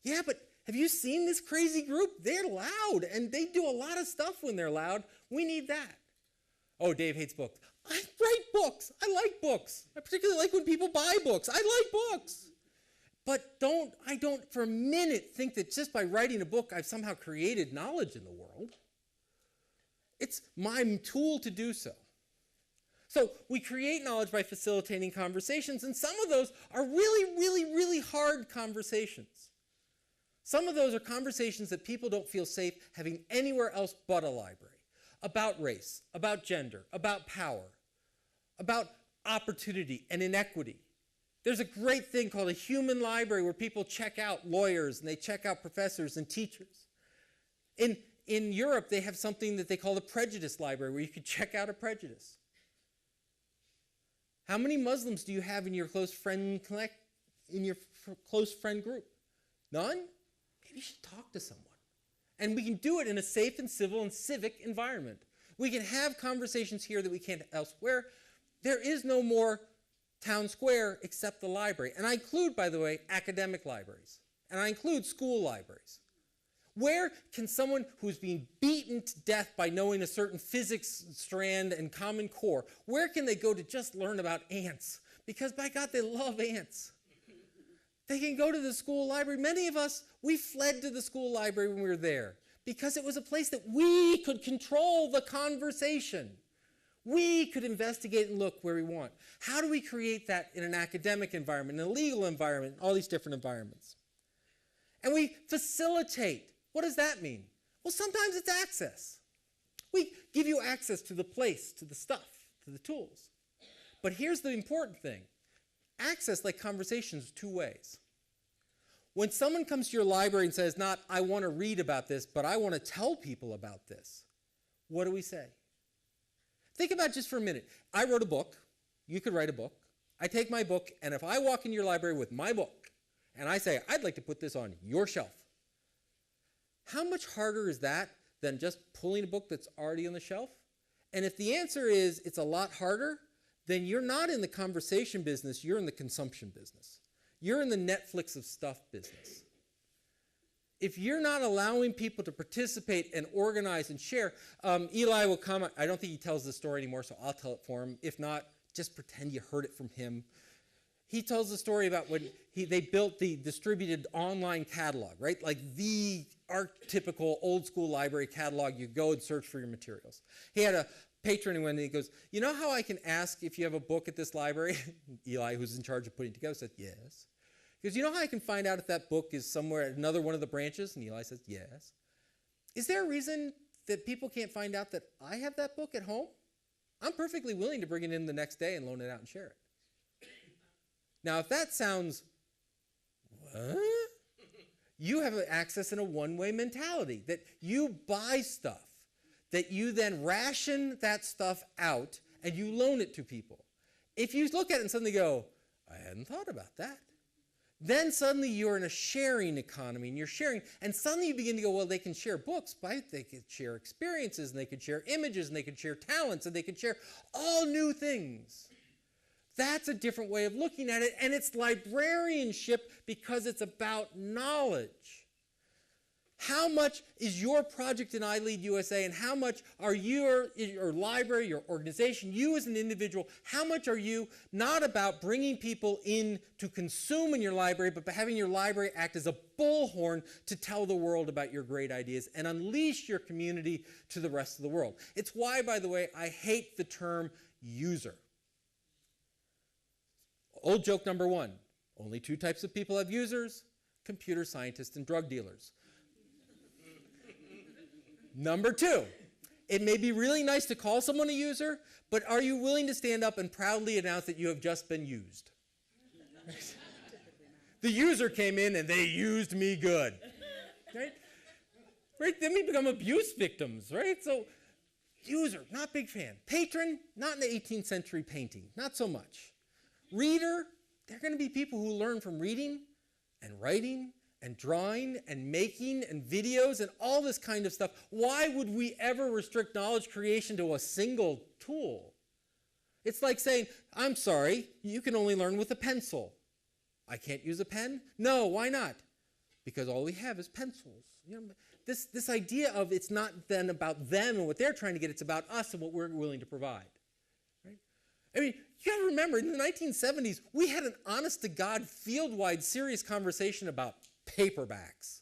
Yeah, but have you seen this crazy group? They're loud, and they do a lot of stuff when they're loud. We need that. Oh, Dave hates books. I write books. I like books. I particularly like when people buy books. I like books. But I don't for a minute think that just by writing a book, I've somehow created knowledge in the world. It's my tool to do so. So we create knowledge by facilitating conversations, and some of those are really, really, really hard conversations. Some of those are conversations that people don't feel safe having anywhere else but a library. About race, about gender, about power, about opportunity and inequity. There's a great thing called a human library where people check out lawyers and they check out professors and teachers. In Europe, they have something that they call the prejudice library where you can check out a prejudice. How many Muslims do you have in your close friend group? None? Maybe you should talk to someone. And we can do it in a safe and civil and civic environment. We can have conversations here that we can't elsewhere. There is no more town square except the library. And I include, by the way, academic libraries. And I include school libraries. Where can someone who's being beaten to death by knowing a certain physics strand and common core, where can they go to just learn about ants? Because by God, they love ants. They can go to the school library. Many of us, we fled to the school library when we were there because it was a place that we could control the conversation. We could investigate and look where we want. How do we create that in an academic environment, in a legal environment, all these different environments? And we facilitate. What does that mean? Well, sometimes it's access. We give you access to the place, to the stuff, to the tools. But here's the important thing. Access, like conversations, two ways. When someone comes to your library and says, not, I want to read about this, but I want to tell people about this, what do we say? Think about it just for a minute. I wrote a book. You could write a book. I take my book, and if I walk in your library with my book, and I say, I'd like to put this on your shelf, how much harder is that than just pulling a book that's already on the shelf? And if the answer is it's a lot harder, then you're not in the conversation business, you're in the consumption business. You're in the Netflix of stuff business. If you're not allowing people to participate and organize and share, Eli will come. I don't think he tells this story anymore, so I'll tell it for him. If not, just pretend you heard it from him. He tells the story about when they built the distributed online catalog, right? Like the archetypical old school library catalog. You go and search for your materials. He had a patron and he goes, you know how I can ask if you have a book at this library? Eli, who's in charge of putting it together, said, yes. He goes, you know how I can find out if that book is somewhere at another one of the branches? And Eli says, yes. Is there a reason that people can't find out that I have that book at home? I'm perfectly willing to bring it in the next day and loan it out and share it. Now, if that sounds, what? You have access in a one-way mentality, that you buy stuff, that you then ration that stuff out, and you loan it to people. If you look at it and suddenly go, I hadn't thought about that, then suddenly you're in a sharing economy, and you're sharing, and suddenly you begin to go, well, they can share books, but they could share experiences, and they could share images, and they could share talents, and they could share all new things. That's a different way of looking at it, and it's librarianship because it's about knowledge. How much is your project in ILEAD USA, and how much are your library, your organization, you as an individual, how much are you not about bringing people in to consume in your library, but having your library act as a bullhorn to tell the world about your great ideas and unleash your community to the rest of the world? It's why, by the way, I hate the term user. Old joke number one, only two types of people have users, computer scientists and drug dealers. Number two, it may be really nice to call someone a user, but are you willing to stand up and proudly announce that you have just been used? The user came in and they used me good. Right? Then we become abuse victims, right? So, user, not big fan. Patron, not in the 18th century painting, not so much. Reader, they're going to be people who learn from reading and writing and drawing and making and videos and all this kind of stuff. Why would we ever restrict knowledge creation to a single tool? It's like saying, I'm sorry, you can only learn with a pencil. I can't use a pen? No, why not? Because all we have is pencils. You know, this idea of it's not then about them and what they're trying to get, it's about us and what we're willing to provide. Right? I mean, you got to remember, in the 1970s, we had an honest-to-God, field-wide, serious conversation about paperbacks.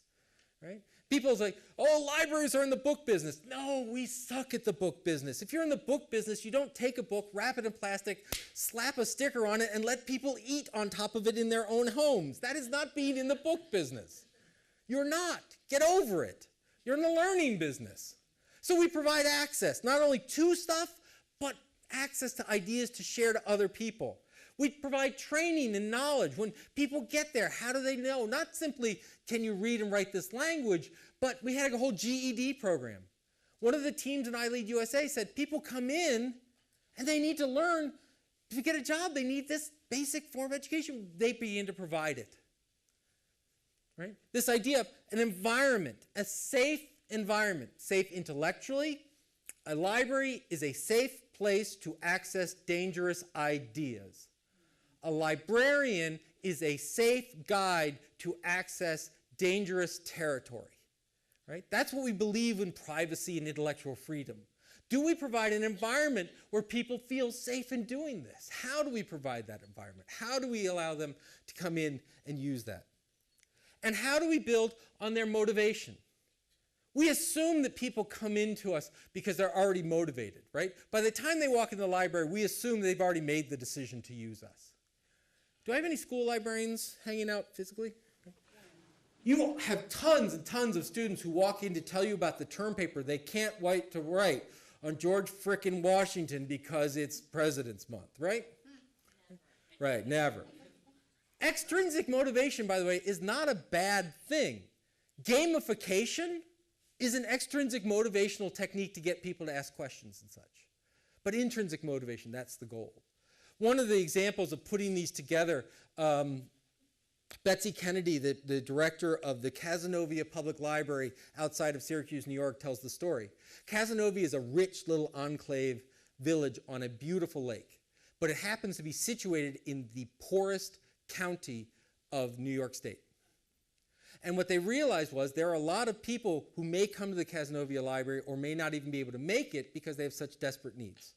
Right? People's like, oh, libraries are in the book business. No, we suck at the book business. If you're in the book business, you don't take a book, wrap it in plastic, slap a sticker on it, and let people eat on top of it in their own homes. That is not being in the book business. You're not. Get over it. You're in the learning business. So we provide access, not only to stuff, but access to ideas to share to other people. We provide training and knowledge. When people get there, how do they know? Not simply, can you read and write this language, but we had a whole GED program. One of the teams in ILEAD USA said people come in and they need to learn. To get a job, they need this basic form of education. They begin to provide it. Right? This idea of an environment, a safe environment, safe intellectually. A library is a safe place to access dangerous ideas. A librarian is a safe guide to access dangerous territory. Right? That's what we believe in privacy and intellectual freedom. Do we provide an environment where people feel safe in doing this? How do we provide that environment? How do we allow them to come in and use that? And how do we build on their motivation? We assume that people come into us because they're already motivated, right? By the time they walk in the library, we assume they've already made the decision to use us. Do I have any school librarians hanging out physically? You have tons and tons of students who walk in to tell you about the term paper they can't wait to write on George frickin' Washington because it's President's Month, right? Right, never. Extrinsic motivation, by the way, is not a bad thing. Gamification is an extrinsic motivational technique to get people to ask questions and such. But intrinsic motivation, that's the goal. One of the examples of putting these together, Betsy Kennedy, the director of the Cazenovia Public Library outside of Syracuse, New York, tells the story. Cazenovia is a rich little enclave village on a beautiful lake, but it happens to be situated in the poorest county of New York State. And what they realized was there are a lot of people who may come to the Cazenovia Library or may not even be able to make it because they have such desperate needs.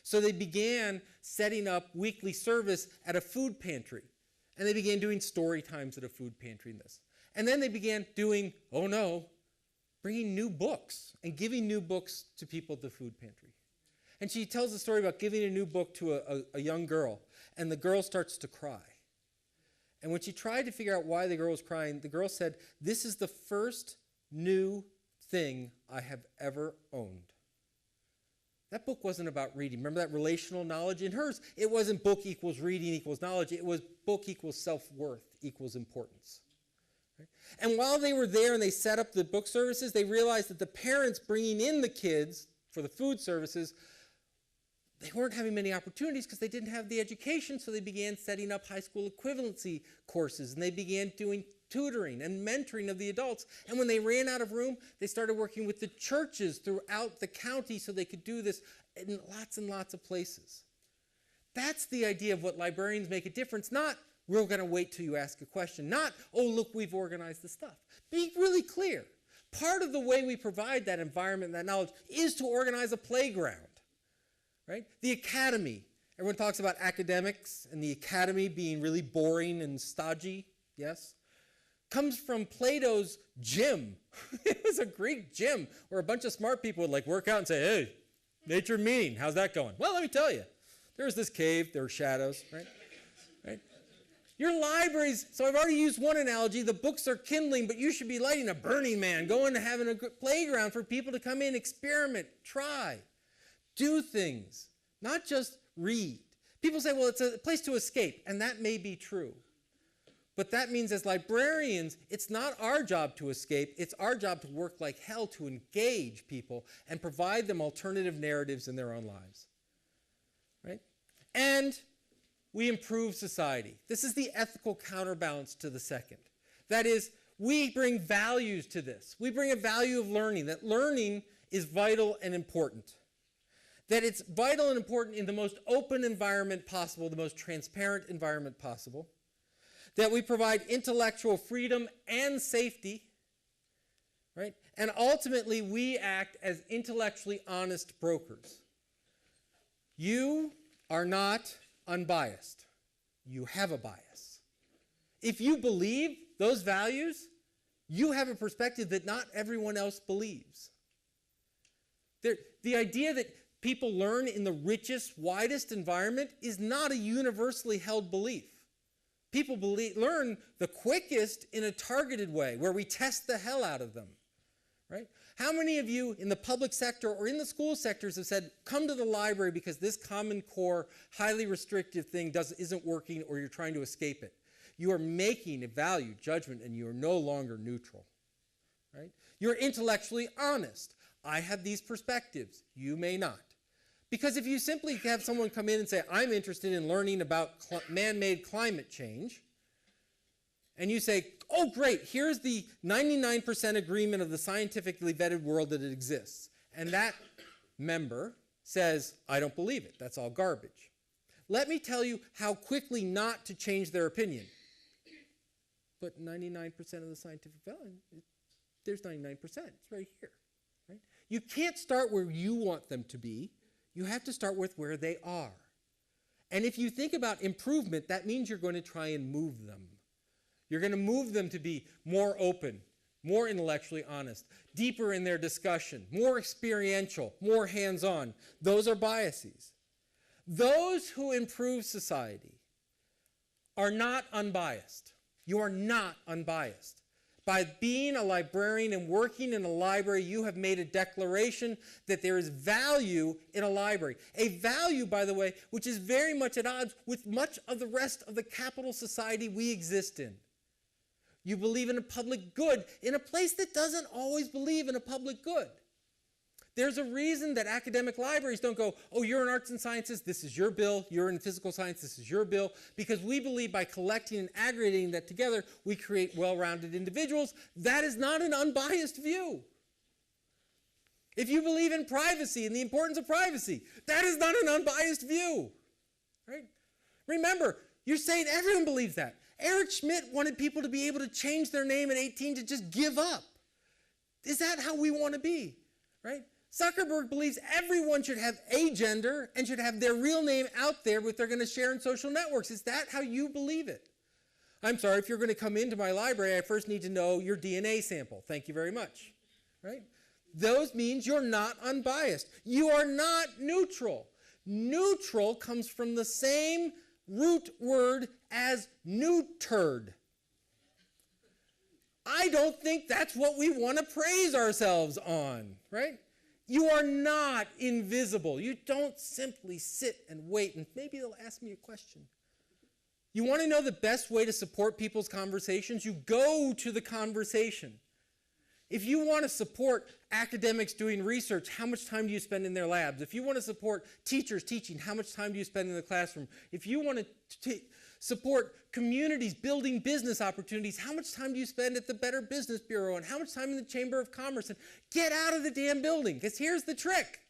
So they began setting up weekly service at a food pantry. And they began doing story times at a food pantry in this. And then they began doing, oh no, bringing new books and giving new books to people at the food pantry. And she tells a story about giving a new book to a young girl, and the girl starts to cry. And when she tried to figure out why the girl was crying, the girl said, "This is the first new thing I have ever owned." That book wasn't about reading. Remember that relational knowledge? In hers, it wasn't book equals reading equals knowledge. It was book equals self-worth equals importance. Right? And while they were there and they set up the book services, they realized that the parents bringing in the kids for the food services, they weren't having many opportunities because they didn't have the education, so they began setting up high school equivalency courses, and they began doing tutoring and mentoring of the adults. And when they ran out of room, they started working with the churches throughout the county so they could do this in lots and lots of places. That's the idea of what librarians make a difference, not we're going to wait till you ask a question, not, oh, look, we've organized the stuff. Be really clear. Part of the way we provide that environment and that knowledge is to organize a playground. Right? The academy. Everyone talks about academics and the academy being really boring and stodgy, yes? Comes from Plato's gym. It was a Greek gym where a bunch of smart people would like work out and say, hey, nature mean, how's that going? Well, let me tell you. There's this cave, there are shadows, right? Right? Your libraries, so I've already used one analogy, the books are kindling, but you should be lighting a Burning Man, going to having a playground for people to come in, experiment, try. Do things, not just read. People say, well, it's a place to escape, and that may be true. But that means as librarians, it's not our job to escape, it's our job to work like hell to engage people and provide them alternative narratives in their own lives. Right? And we improve society. This is the ethical counterbalance to the second. That is, We bring values to this. We bring a value of learning, that learning is vital and important. That it's vital and important in the most open environment possible, the most transparent environment possible. That we provide intellectual freedom and safety, right? And ultimately, we act as intellectually honest brokers. You are not unbiased. You have a bias. If you believe those values, you have a perspective that not everyone else believes. The idea that people learn in the richest, widest environment is not a universally held belief. People learn the quickest in a targeted way, where we test the hell out of them, right? How many of you in the public sector or in the school sectors have said, come to the library because this Common Core, highly restrictive thing isn't working, or you're trying to escape it? You are making a value judgment, and you are no longer neutral, right? You're intellectually honest. I have these perspectives. You may not. Because if you simply have someone come in and say, I'm interested in learning about man-made climate change, and you say, oh, great, here's the 99% agreement of the scientifically vetted world that it exists. And that member says, I don't believe it. That's all garbage. Let me tell you how quickly not to change their opinion. But 99% of the scientific value, there's 99%. It's right here. Right? You can't start where you want them to be. You have to start with where they are. And if you think about improvement, that means you're going to try and move them. You're going to move them to be more open, more intellectually honest, deeper in their discussion, more experiential, more hands-on. Those are biases. Those who improve society are not unbiased. You are not unbiased. By being a librarian and working in a library, you have made a declaration that there is value in a library. A value, by the way, which is very much at odds with much of the rest of the capital society we exist in. You believe in a public good in a place that doesn't always believe in a public good. There's a reason that academic libraries don't go, oh, you're in arts and sciences, this is your bill. You're in physical science, this is your bill. Because we believe by collecting and aggregating that together, we create well-rounded individuals. That is not an unbiased view. If you believe in privacy and the importance of privacy, that is not an unbiased view. Right? Remember, you're saying everyone believes that. Eric Schmidt wanted people to be able to change their name at 18 to just give up. Is that how we want to be? Right? Zuckerberg believes everyone should have a gender and should have their real name out there, what they're going to share in social networks. Is that how you believe it? I'm sorry, if you're going to come into my library, I first need to know your DNA sample. Thank you very much. Right? Those means you're not unbiased. You are not neutral. Neutral comes from the same root word as neutered. I don't think that's what we want to praise ourselves on, right? You are not invisible. You don't simply sit and wait, and maybe they'll ask me a question. You want to know the best way to support people's conversations? You go to the conversation. If you want to support academics doing research, how much time do you spend in their labs? If you want to support teachers teaching, how much time do you spend in the classroom? If you want to support communities building business opportunities, how much time do you spend at the Better Business Bureau, and how much time in the Chamber of Commerce? And get out of the damn building, because here's the trick.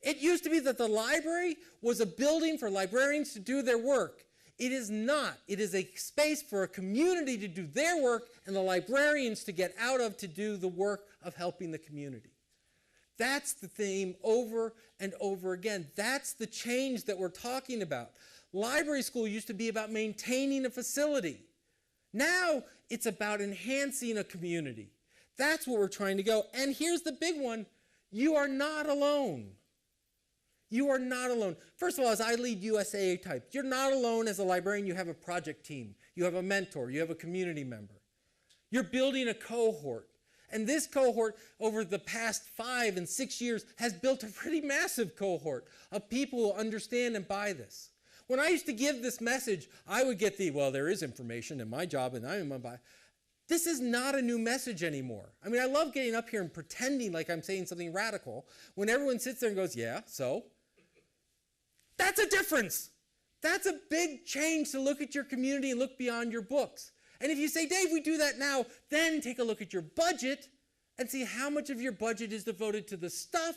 It used to be that the library was a building for librarians to do their work. It is not. It is a space for a community to do their work and the librarians to get out of to do the work of helping the community. That's the theme over and over again. That's the change that we're talking about. Library school used to be about maintaining a facility. Now it's about enhancing a community. That's what we're trying to go. And here's the big one. You are not alone. You are not alone. First of all, as ILEAD USA type, you're not alone as a librarian. You have a project team. You have a mentor. You have a community member. You're building a cohort. And this cohort, over the past 5 and 6 years, has built a pretty massive cohort of people who understand and buy this. When I used to give this message, I would get well, there is information in my job, and I am by. This is not a new message anymore. I mean, I love getting up here and pretending like I'm saying something radical when everyone sits there and goes, yeah, so? That's a difference. That's a big change to look at your community and look beyond your books. And if you say, Dave, we do that now, then take a look at your budget and see how much of your budget is devoted to the stuff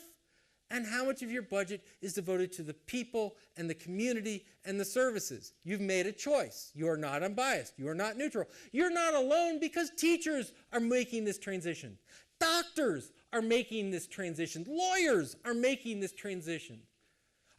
and how much of your budget is devoted to the people and the community and the services. You've made a choice. You are not unbiased. You are not neutral. You're not alone because teachers are making this transition. Doctors are making this transition. Lawyers are making this transition.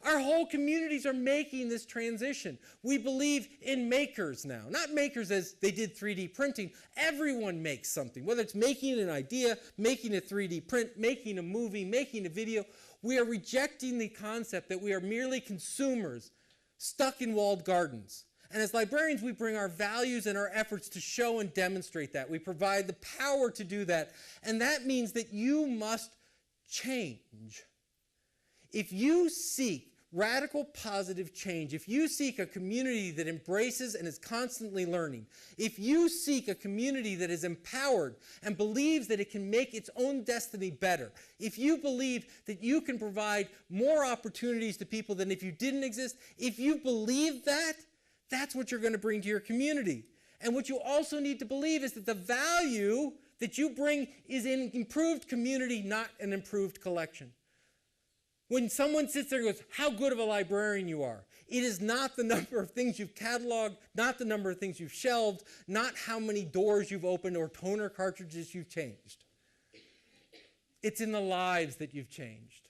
Our whole communities are making this transition. We believe in makers now. Not makers as they did 3D printing. Everyone makes something, whether it's making an idea, making a 3D print, making a movie, making a video. We are rejecting the concept that we are merely consumers stuck in walled gardens. And as librarians, we bring our values and our efforts to show and demonstrate that. We provide the power to do that. And that means that you must change. If you seek radical positive change, if you seek a community that embraces and is constantly learning, if you seek a community that is empowered and believes that it can make its own destiny better, if you believe that you can provide more opportunities to people than if you didn't exist, if you believe that, that's what you're going to bring to your community. And what you also need to believe is that the value that you bring is an improved community, not an improved collection. When someone sits there and goes, how good of a librarian you are, it is not the number of things you've cataloged, not the number of things you've shelved, not how many doors you've opened or toner cartridges you've changed. It's in the lives that you've changed.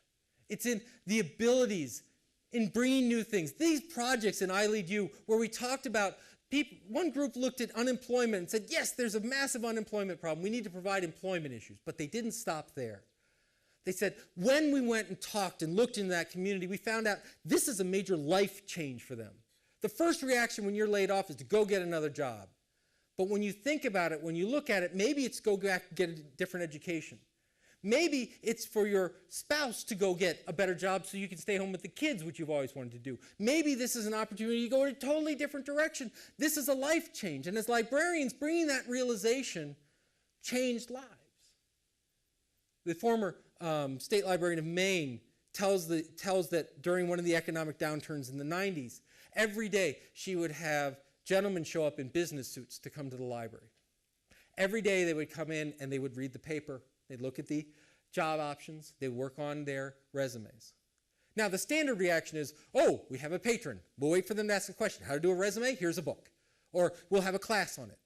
It's in the abilities, in bringing new things. These projects in ILEAD U, where we talked about people, one group looked at unemployment and said, yes, there's a massive unemployment problem. We need to provide employment issues. But they didn't stop there. They said, when we went and talked and looked into that community, we found out this is a major life change for them. The first reaction when you're laid off is to go get another job. But when you think about it, when you look at it, maybe it's go back and get a different education. Maybe it's for your spouse to go get a better job so you can stay home with the kids, which you've always wanted to do. Maybe this is an opportunity to go in a totally different direction. This is a life change. And as librarians, bringing that realization changed lives. The former state librarian of Maine tells that during one of the economic downturns in the 90s, every day she would have gentlemen show up in business suits to come to the library. Every day they would come in and they would read the paper. They'd look at the job options. They'd work on their resumes. Now, the standard reaction is, oh, we have a patron. We'll wait for them to ask a question. How to do a resume? Here's a book. Or we'll have a class on it.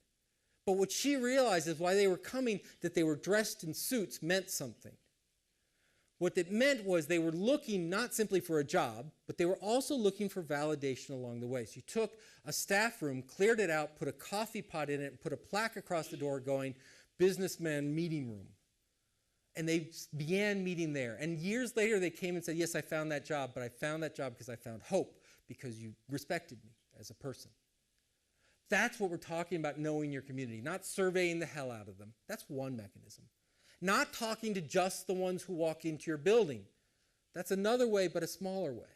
But what she realized is why they were coming, that they were dressed in suits meant something. What it meant was they were looking not simply for a job, but they were also looking for validation along the way. So you took a staff room, cleared it out, put a coffee pot in it, and put a plaque across the door going, businessman meeting room. And they began meeting there. And years later, they came and said, yes, I found that job, but I found that job because I found hope, because you respected me as a person. That's what we're talking about, knowing your community, not surveying the hell out of them. That's one mechanism. Not talking to just the ones who walk into your building. That's another way, but a smaller way.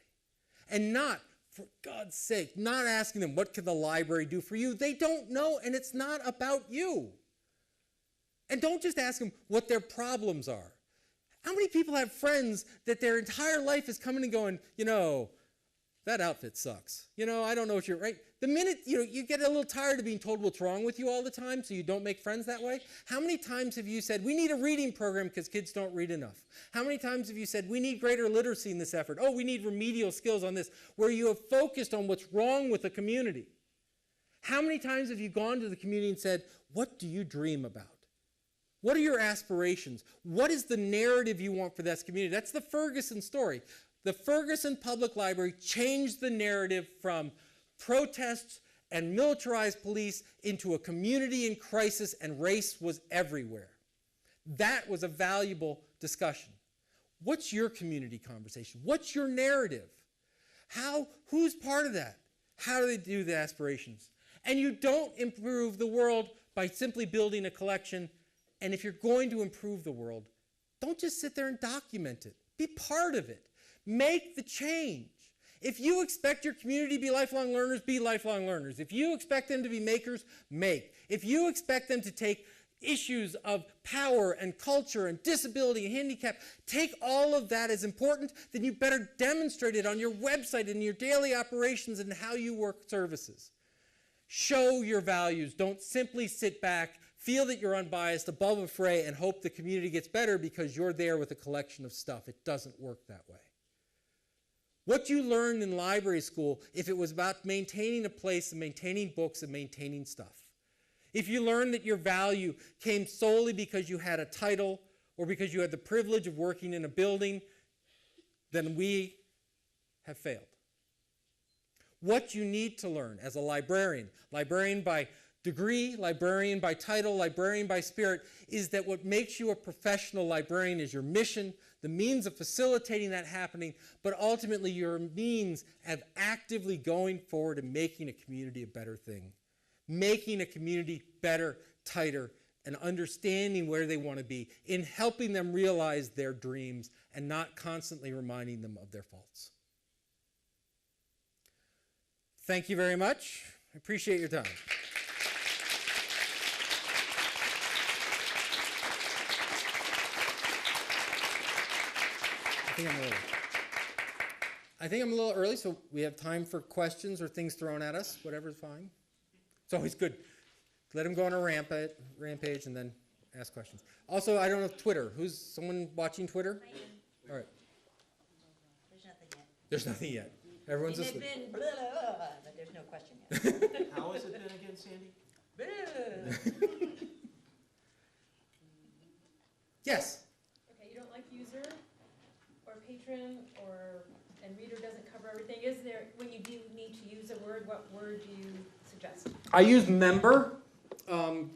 And not, for God's sake, not asking them, what can the library do for you? They don't know, and it's not about you. And don't just ask them what their problems are. How many people have friends that their entire life is coming and going, you know, that outfit sucks. You know, I don't know if you're right. The minute, you get a little tired of being told what's wrong with you all the time, so you don't make friends that way. How many times have you said, we need a reading program because kids don't read enough? How many times have you said, we need greater literacy in this effort? Oh, we need remedial skills on this, where you have focused on what's wrong with the community? How many times have you gone to the community and said, what do you dream about? What are your aspirations? What is the narrative you want for this community? That's the Ferguson story. The Ferguson Public Library changed the narrative from protests and militarized police into a community in crisis, and race was everywhere. That was a valuable discussion. What's your community conversation? What's your narrative? Who's part of that? How do they do the aspirations? And you don't improve the world by simply building a collection. And if you're going to improve the world, don't just sit there and document it. Be part of it. Make the change. If you expect your community to be lifelong learners, be lifelong learners. If you expect them to be makers, make. If you expect them to take issues of power and culture and disability and handicap, take all of that as important, then you better demonstrate it on your website and your daily operations and how you work services. Show your values. Don't simply sit back, feel that you're unbiased, above a fray, and hope the community gets better because you're there with a collection of stuff. It doesn't work that way. What you learned in library school, if it was about maintaining a place and maintaining books and maintaining stuff, if you learned that your value came solely because you had a title or because you had the privilege of working in a building, then we have failed. What you need to learn as a librarian, librarian by degree, librarian by title, librarian by spirit, is that what makes you a professional librarian is your mission, the means of facilitating that happening, but ultimately your means of actively going forward and making a community a better thing, making a community better, tighter, and understanding where they want to be, in helping them realize their dreams and not constantly reminding them of their faults. Thank you very much. I appreciate your time. I think I'm a little early, so we have time for questions or things thrown at us. Whatever's fine. It's always good. Let them go on a rampage and then ask questions. Also, I don't know Twitter. Who's someone watching Twitter? All right. There's nothing yet. There's nothing yet. Everyone's asleep. Been blah, blah, blah, but there's no question yet. How has it been again, Sandy? Yes. Okay, you don't like user or patron and reader doesn't cover everything. Is there, when you do need to use a word, what word do you suggest? I use member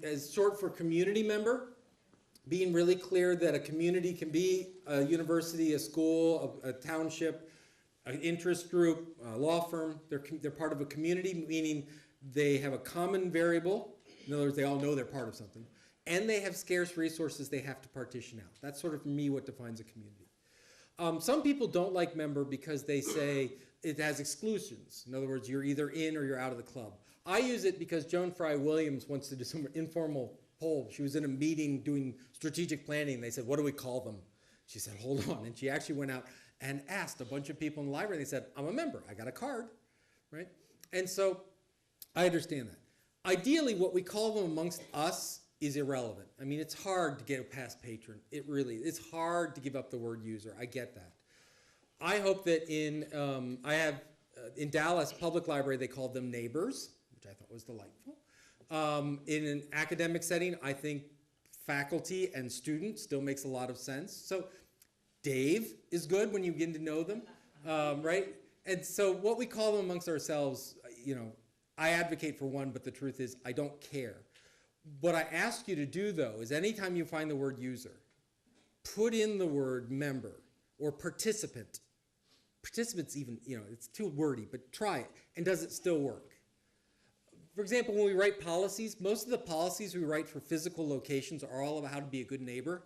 as short for community member, being really clear that a community can be a university, a school, a township, an interest group, a law firm. They're part of a community, meaning they have a common variable. In other words, they all know they're part of something. And they have scarce resources they have to partition out. That's sort of, for me, what defines a community. Some people don't like member because they say it has exclusions. In other words, you're either in or you're out of the club. I use it because Joan Fry Williams wants to do some informal poll. She was in a meeting doing strategic planning. They said, what do we call them? She said, hold on. And she actually went out and asked a bunch of people in the library. They said, I'm a member. I got a card, right? And so I understand that. Ideally, what we call them amongst us is irrelevant. I mean, it's hard to get past patron. It really, it's hard to give up the word user. I get that. I hope that in Dallas Public Library, they called them neighbors, which I thought was delightful. In an academic setting, I think faculty and students still makes a lot of sense. So Dave is good when you begin to know them, right? And so what we call them amongst ourselves, you know, I advocate for one, but the truth is I don't care. What I ask you to do, though, is anytime you find the word user, put in the word member or participant. Participant's even, you know, it's too wordy, but try it. And does it still work? For example, when we write policies, most of the policies we write for physical locations are all about how to be a good neighbor.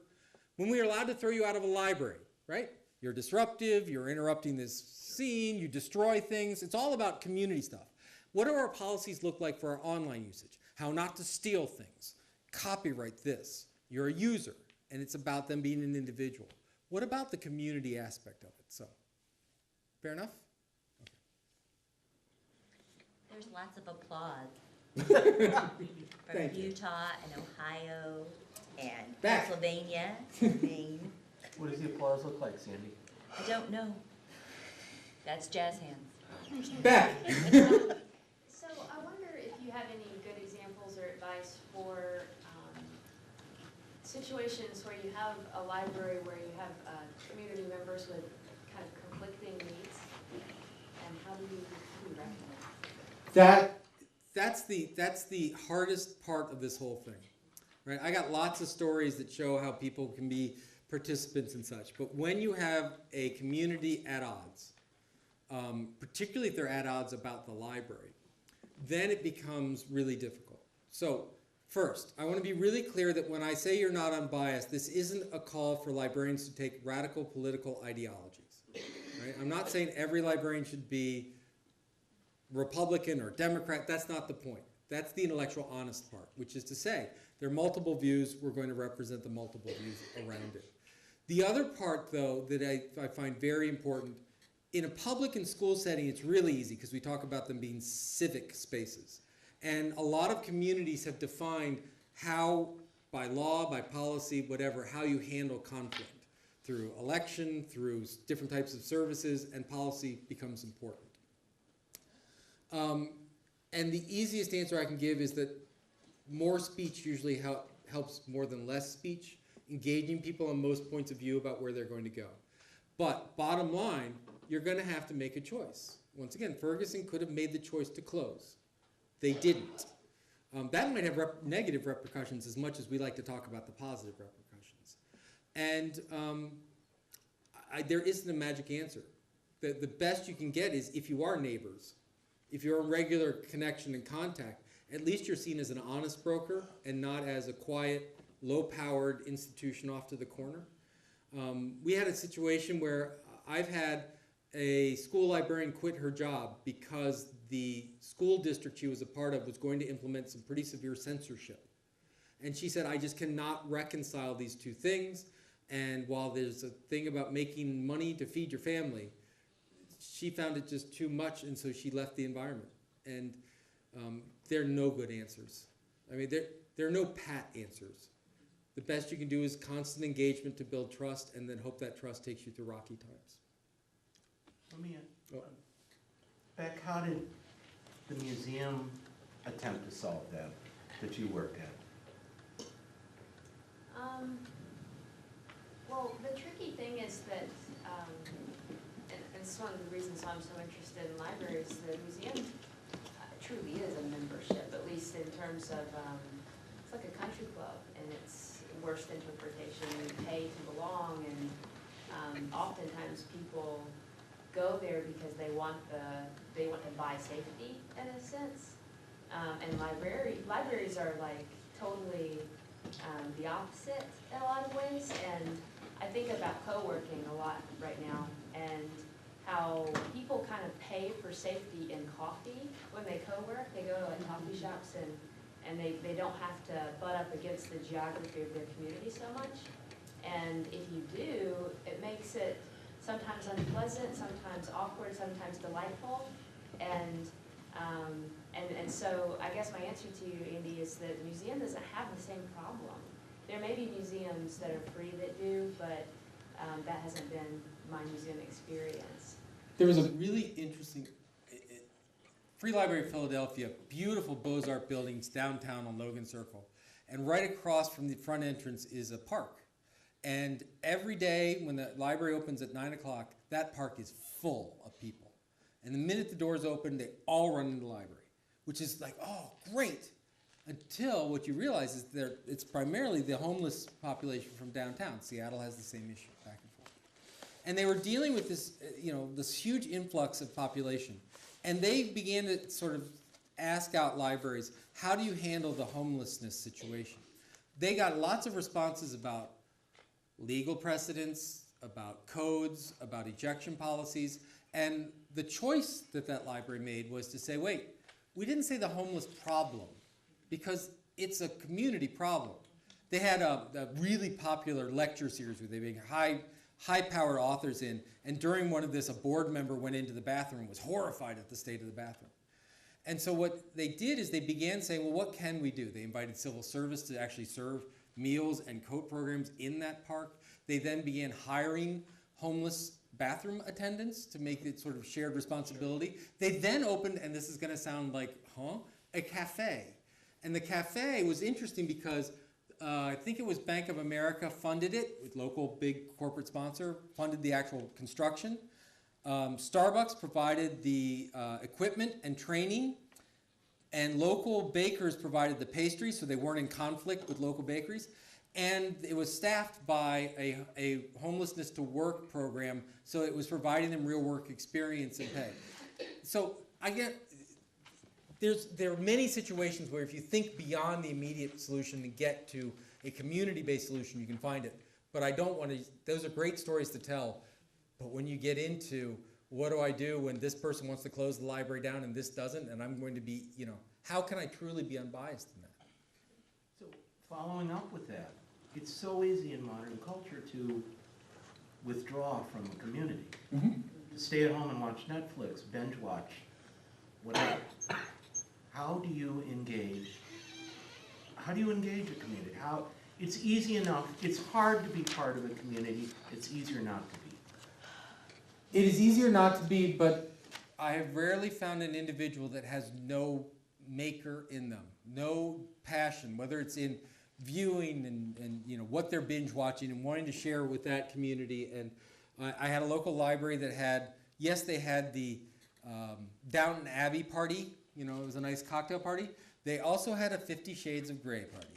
When we are allowed to throw you out of a library, right? You're disruptive, you're interrupting this scene, you destroy things. It's all about community stuff. What do our policies look like for our online usage? How not to steal things. Copyright this. You're a user, and it's about them being an individual. What about the community aspect of it? So, fair enough? There's lots of applause Thank from you. Utah and Ohio and Back. Pennsylvania and Maine. What does the applause look like, Sandy? I don't know. That's jazz hands. Back. So I wonder if you have any good examples or advice for situations where you have a library where you have community members with kind of conflicting needs, and how do you recognize That's the hardest part of this whole thing, right? I got lots of stories that show how people can be participants and such, but when you have a community at odds, particularly if they're at odds about the library, then it becomes really difficult. So first, I want to be really clear that when I say you're not unbiased, this isn't a call for librarians to take radical political ideologies, right? I'm not saying every librarian should be Republican or Democrat. That's not the point. That's the intellectual honest part, which is to say there are multiple views. We're going to represent the multiple views around it. The other part, though, that I find very important, in a public and school setting, it's really easy because we talk about them being civic spaces. And a lot of communities have defined how, by law, by policy, whatever, how you handle conflict. Through election, through different types of services, and policy becomes important. And the easiest answer I can give is that more speech usually helps more than less speech, engaging people on most points of view about where they're going to go. But bottom line, you're going to have to make a choice. Once again, Ferguson could have made the choice to close. They didn't. That might have negative repercussions as much as we like to talk about the positive repercussions. And there isn't a magic answer. The best you can get is if you are neighbors, if you're in regular connection and contact, at least you're seen as an honest broker and not as a quiet, low-powered institution off to the corner. We had a situation where I've had a school librarian quit her job because the school district she was a part of was going to implement some pretty severe censorship. And she said, I just cannot reconcile these two things. And while there's a thing about making money to feed your family, she found it just too much, and so she left the environment. And there are no good answers. I mean, there are no pat answers. The best you can do is constant engagement to build trust, and then hope that trust takes you through rocky times. Let me, Beck, how did the museum attempt to solve that you worked at? Well, the tricky thing is that, and it's one of the reasons I'm so interested in libraries, the museum truly is a membership, at least in terms of, it's like a country club, and its worst interpretation, you pay to belong, and oftentimes people go there because they want to buy safety in a sense, and libraries are like totally the opposite in a lot of ways. And I think about co-working a lot right now, and how people kind of pay for safety in coffee when they co-work. They go to like coffee shops, and they don't have to butt up against the geography of their community so much. And if you do, it makes it sometimes unpleasant, sometimes awkward, sometimes delightful. And so I guess my answer to you, Andy, is that the museum doesn't have the same problem. There may be museums that are free that do, but that hasn't been my museum experience. There was a really interesting, Free Library of Philadelphia, beautiful Beaux-Arts buildings downtown on Logan Circle. And right across from the front entrance is a park. And every day when the library opens at 9 o'clock, that park is full of people. And the minute the doors open, they all run into the library, which is like, oh, great. Until what you realize is that it's primarily the homeless population from downtown. Seattle has the same issue, back and forth. And they were dealing with this, this huge influx of population. And they began to sort of ask out libraries, how do you handle the homelessness situation? They got lots of responses about legal precedents, about codes, about ejection policies. And the choice that library made was to say, wait, we didn't say the homeless problem, because it's a community problem. They had a really popular lecture series where they bring high-powered authors in, and during one of this, a board member went into the bathroom and was horrified at the state of the bathroom. And so what they did is they began saying, well, what can we do? They invited civil service to actually serve meals and coat programs in that park. They then began hiring homeless bathroom attendants to make it sort of shared responsibility. They then opened, and this is going to sound like, a cafe. And the cafe was interesting because I think it was Bank of America funded it, with local big corporate sponsor, funded the actual construction. Starbucks provided the equipment and training, and local bakers provided the pastries, so they weren't in conflict with local bakeries. And it was staffed by a homelessness to work program, so it was providing them real work experience and pay. So I get, there are many situations where if you think beyond the immediate solution and get to a community-based solution, you can find it. But I don't want to, those are great stories to tell, but when you get into what do I do when this person wants to close the library down and this doesn't, and I'm going to be, how can I truly be unbiased in that? So following up with that, it's so easy in modern culture to withdraw from a community, to stay at home and watch Netflix, binge watch, whatever. how do you engage a community? It's easy enough, it's hard to be part of a community, it's easier not to be. It is easier not to be, but I have rarely found an individual that has no maker in them, no passion, whether it's in viewing and you know what they're binge watching and wanting to share with that community. And I had a local library that had, yes, they had the Downton Abbey party, you know, it was a nice cocktail party. They also had a 50 Shades of Grey party.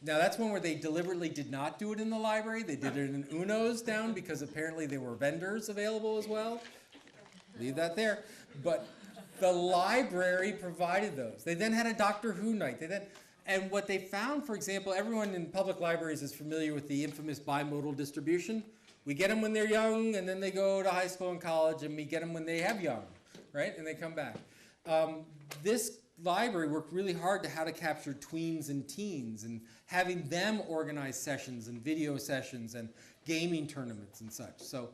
Now that's one where they deliberately did not do it in the library. They did it in Uno's down because apparently there were vendors available as well. Leave that there. But the library provided those. They then had a Doctor Who night. And what they found, for example, everyone in public libraries is familiar with the infamous bimodal distribution. We get them when they're young, and then they go to high school and college, and we get them when they have young, right? And they come back. This library worked really hard to how to capture tweens and teens and having them organize sessions and video sessions and gaming tournaments and such. So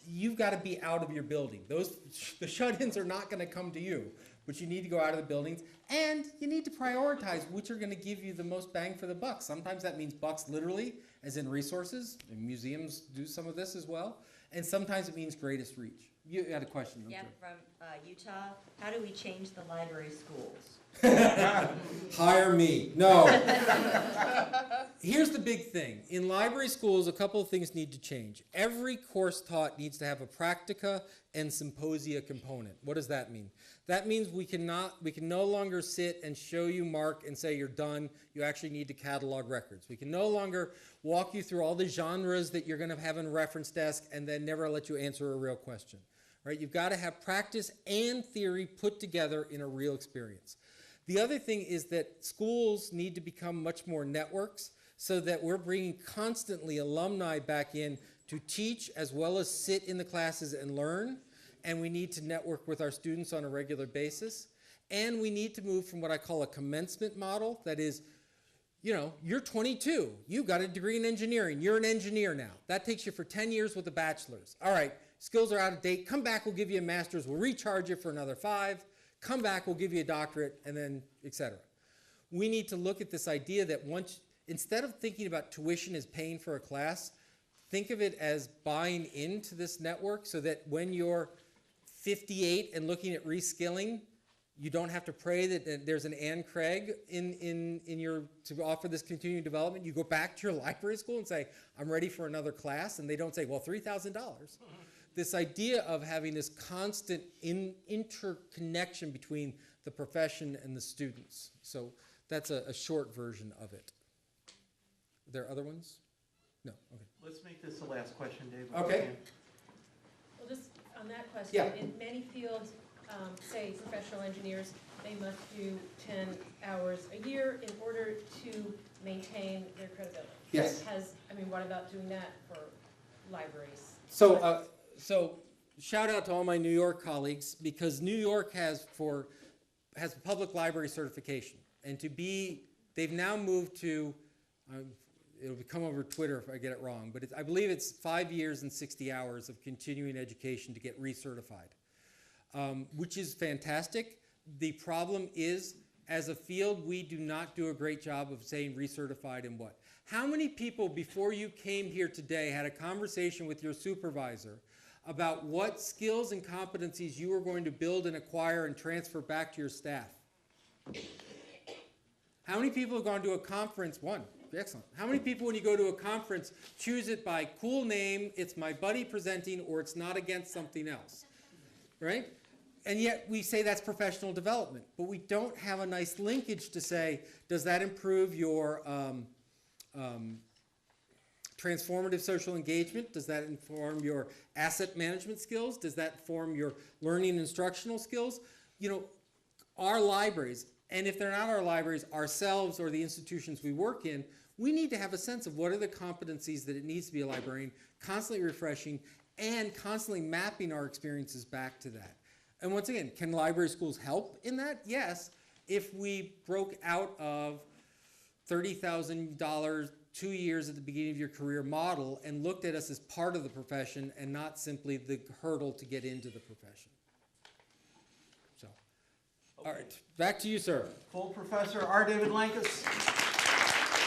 you've got to be out of your building. The shut-ins are not going to come to you, but you need to go out of the buildings, and you need to prioritize which are going to give you the most bang for the buck. Sometimes that means bucks literally, as in resources, and museums do some of this as well, and sometimes it means greatest reach. You had a question. Yeah, from Utah. How do we change the library schools? Hire me. No. Here's the big thing. In library schools, a couple of things need to change. Every course taught needs to have a practica and symposia component. What does that mean? That means we can no longer sit and show you, mark, and say you're done. You actually need to catalog records. We can no longer walk you through all the genres that you're going to have in a reference desk and then never let you answer a real question. Right? You've got to have practice and theory put together in a real experience. The other thing is that schools need to become much more networks so that we're bringing constantly alumni back in to teach as well as sit in the classes and learn. And we need to network with our students on a regular basis. And we need to move from what I call a commencement model. That is, you know, you're 22. You got a degree in engineering. You're an engineer now. That takes you for 10 years with a bachelor's. All right, skills are out of date. Come back, we'll give you a master's. We'll recharge you for another 5. Come back, we'll give you a doctorate, and then et cetera. We need to look at this idea that instead of thinking about tuition as paying for a class, think of it as buying into this network so that when you're 58 and looking at reskilling, you don't have to pray that there's an Ann Craig to offer this continuing development. You go back to your library school and say, I'm ready for another class, and they don't say, well, $3,000. This idea of having this constant interconnection between the profession and the students. So that's a short version of it. Are there other ones? No, okay. Let's make this the last question, Dave. Okay. Well, just on that question, Yeah. in many fields, say professional engineers, they must do 10 hours a year in order to maintain their credibility. Yes. What about doing that for libraries? So shout out to all my New York colleagues, because New York has public library certification. And they've now moved to, it'll come over Twitter if I get it wrong, but I believe it's 5 years and 60 hours of continuing education to get recertified, which is fantastic. The problem is, as a field, we do not do a great job of saying recertified and what. How many people before you came here today had a conversation with your supervisor about what skills and competencies you were going to build and acquire and transfer back to your staff? How many people have gone to a conference? One. Excellent. How many people, when you go to a conference, choose it by cool name, it's my buddy presenting, or it's not against something else? Right? And yet we say that's professional development, but we don't have a nice linkage to say, does that improve your transformative social engagement? Does that inform your asset management skills? Does that form your learning instructional skills? You know, our libraries, and if they're not our libraries, ourselves or the institutions we work in, we need to have a sense of what are the competencies that it needs to be a librarian, constantly refreshing and constantly mapping our experiences back to that. And once again, can library schools help in that? Yes, if we broke out of $30,000 2 years at the beginning of your career model and looked at us as part of the profession and not simply the hurdle to get into the profession. So, All right, back to you, sir. Full Professor R. David Lankes.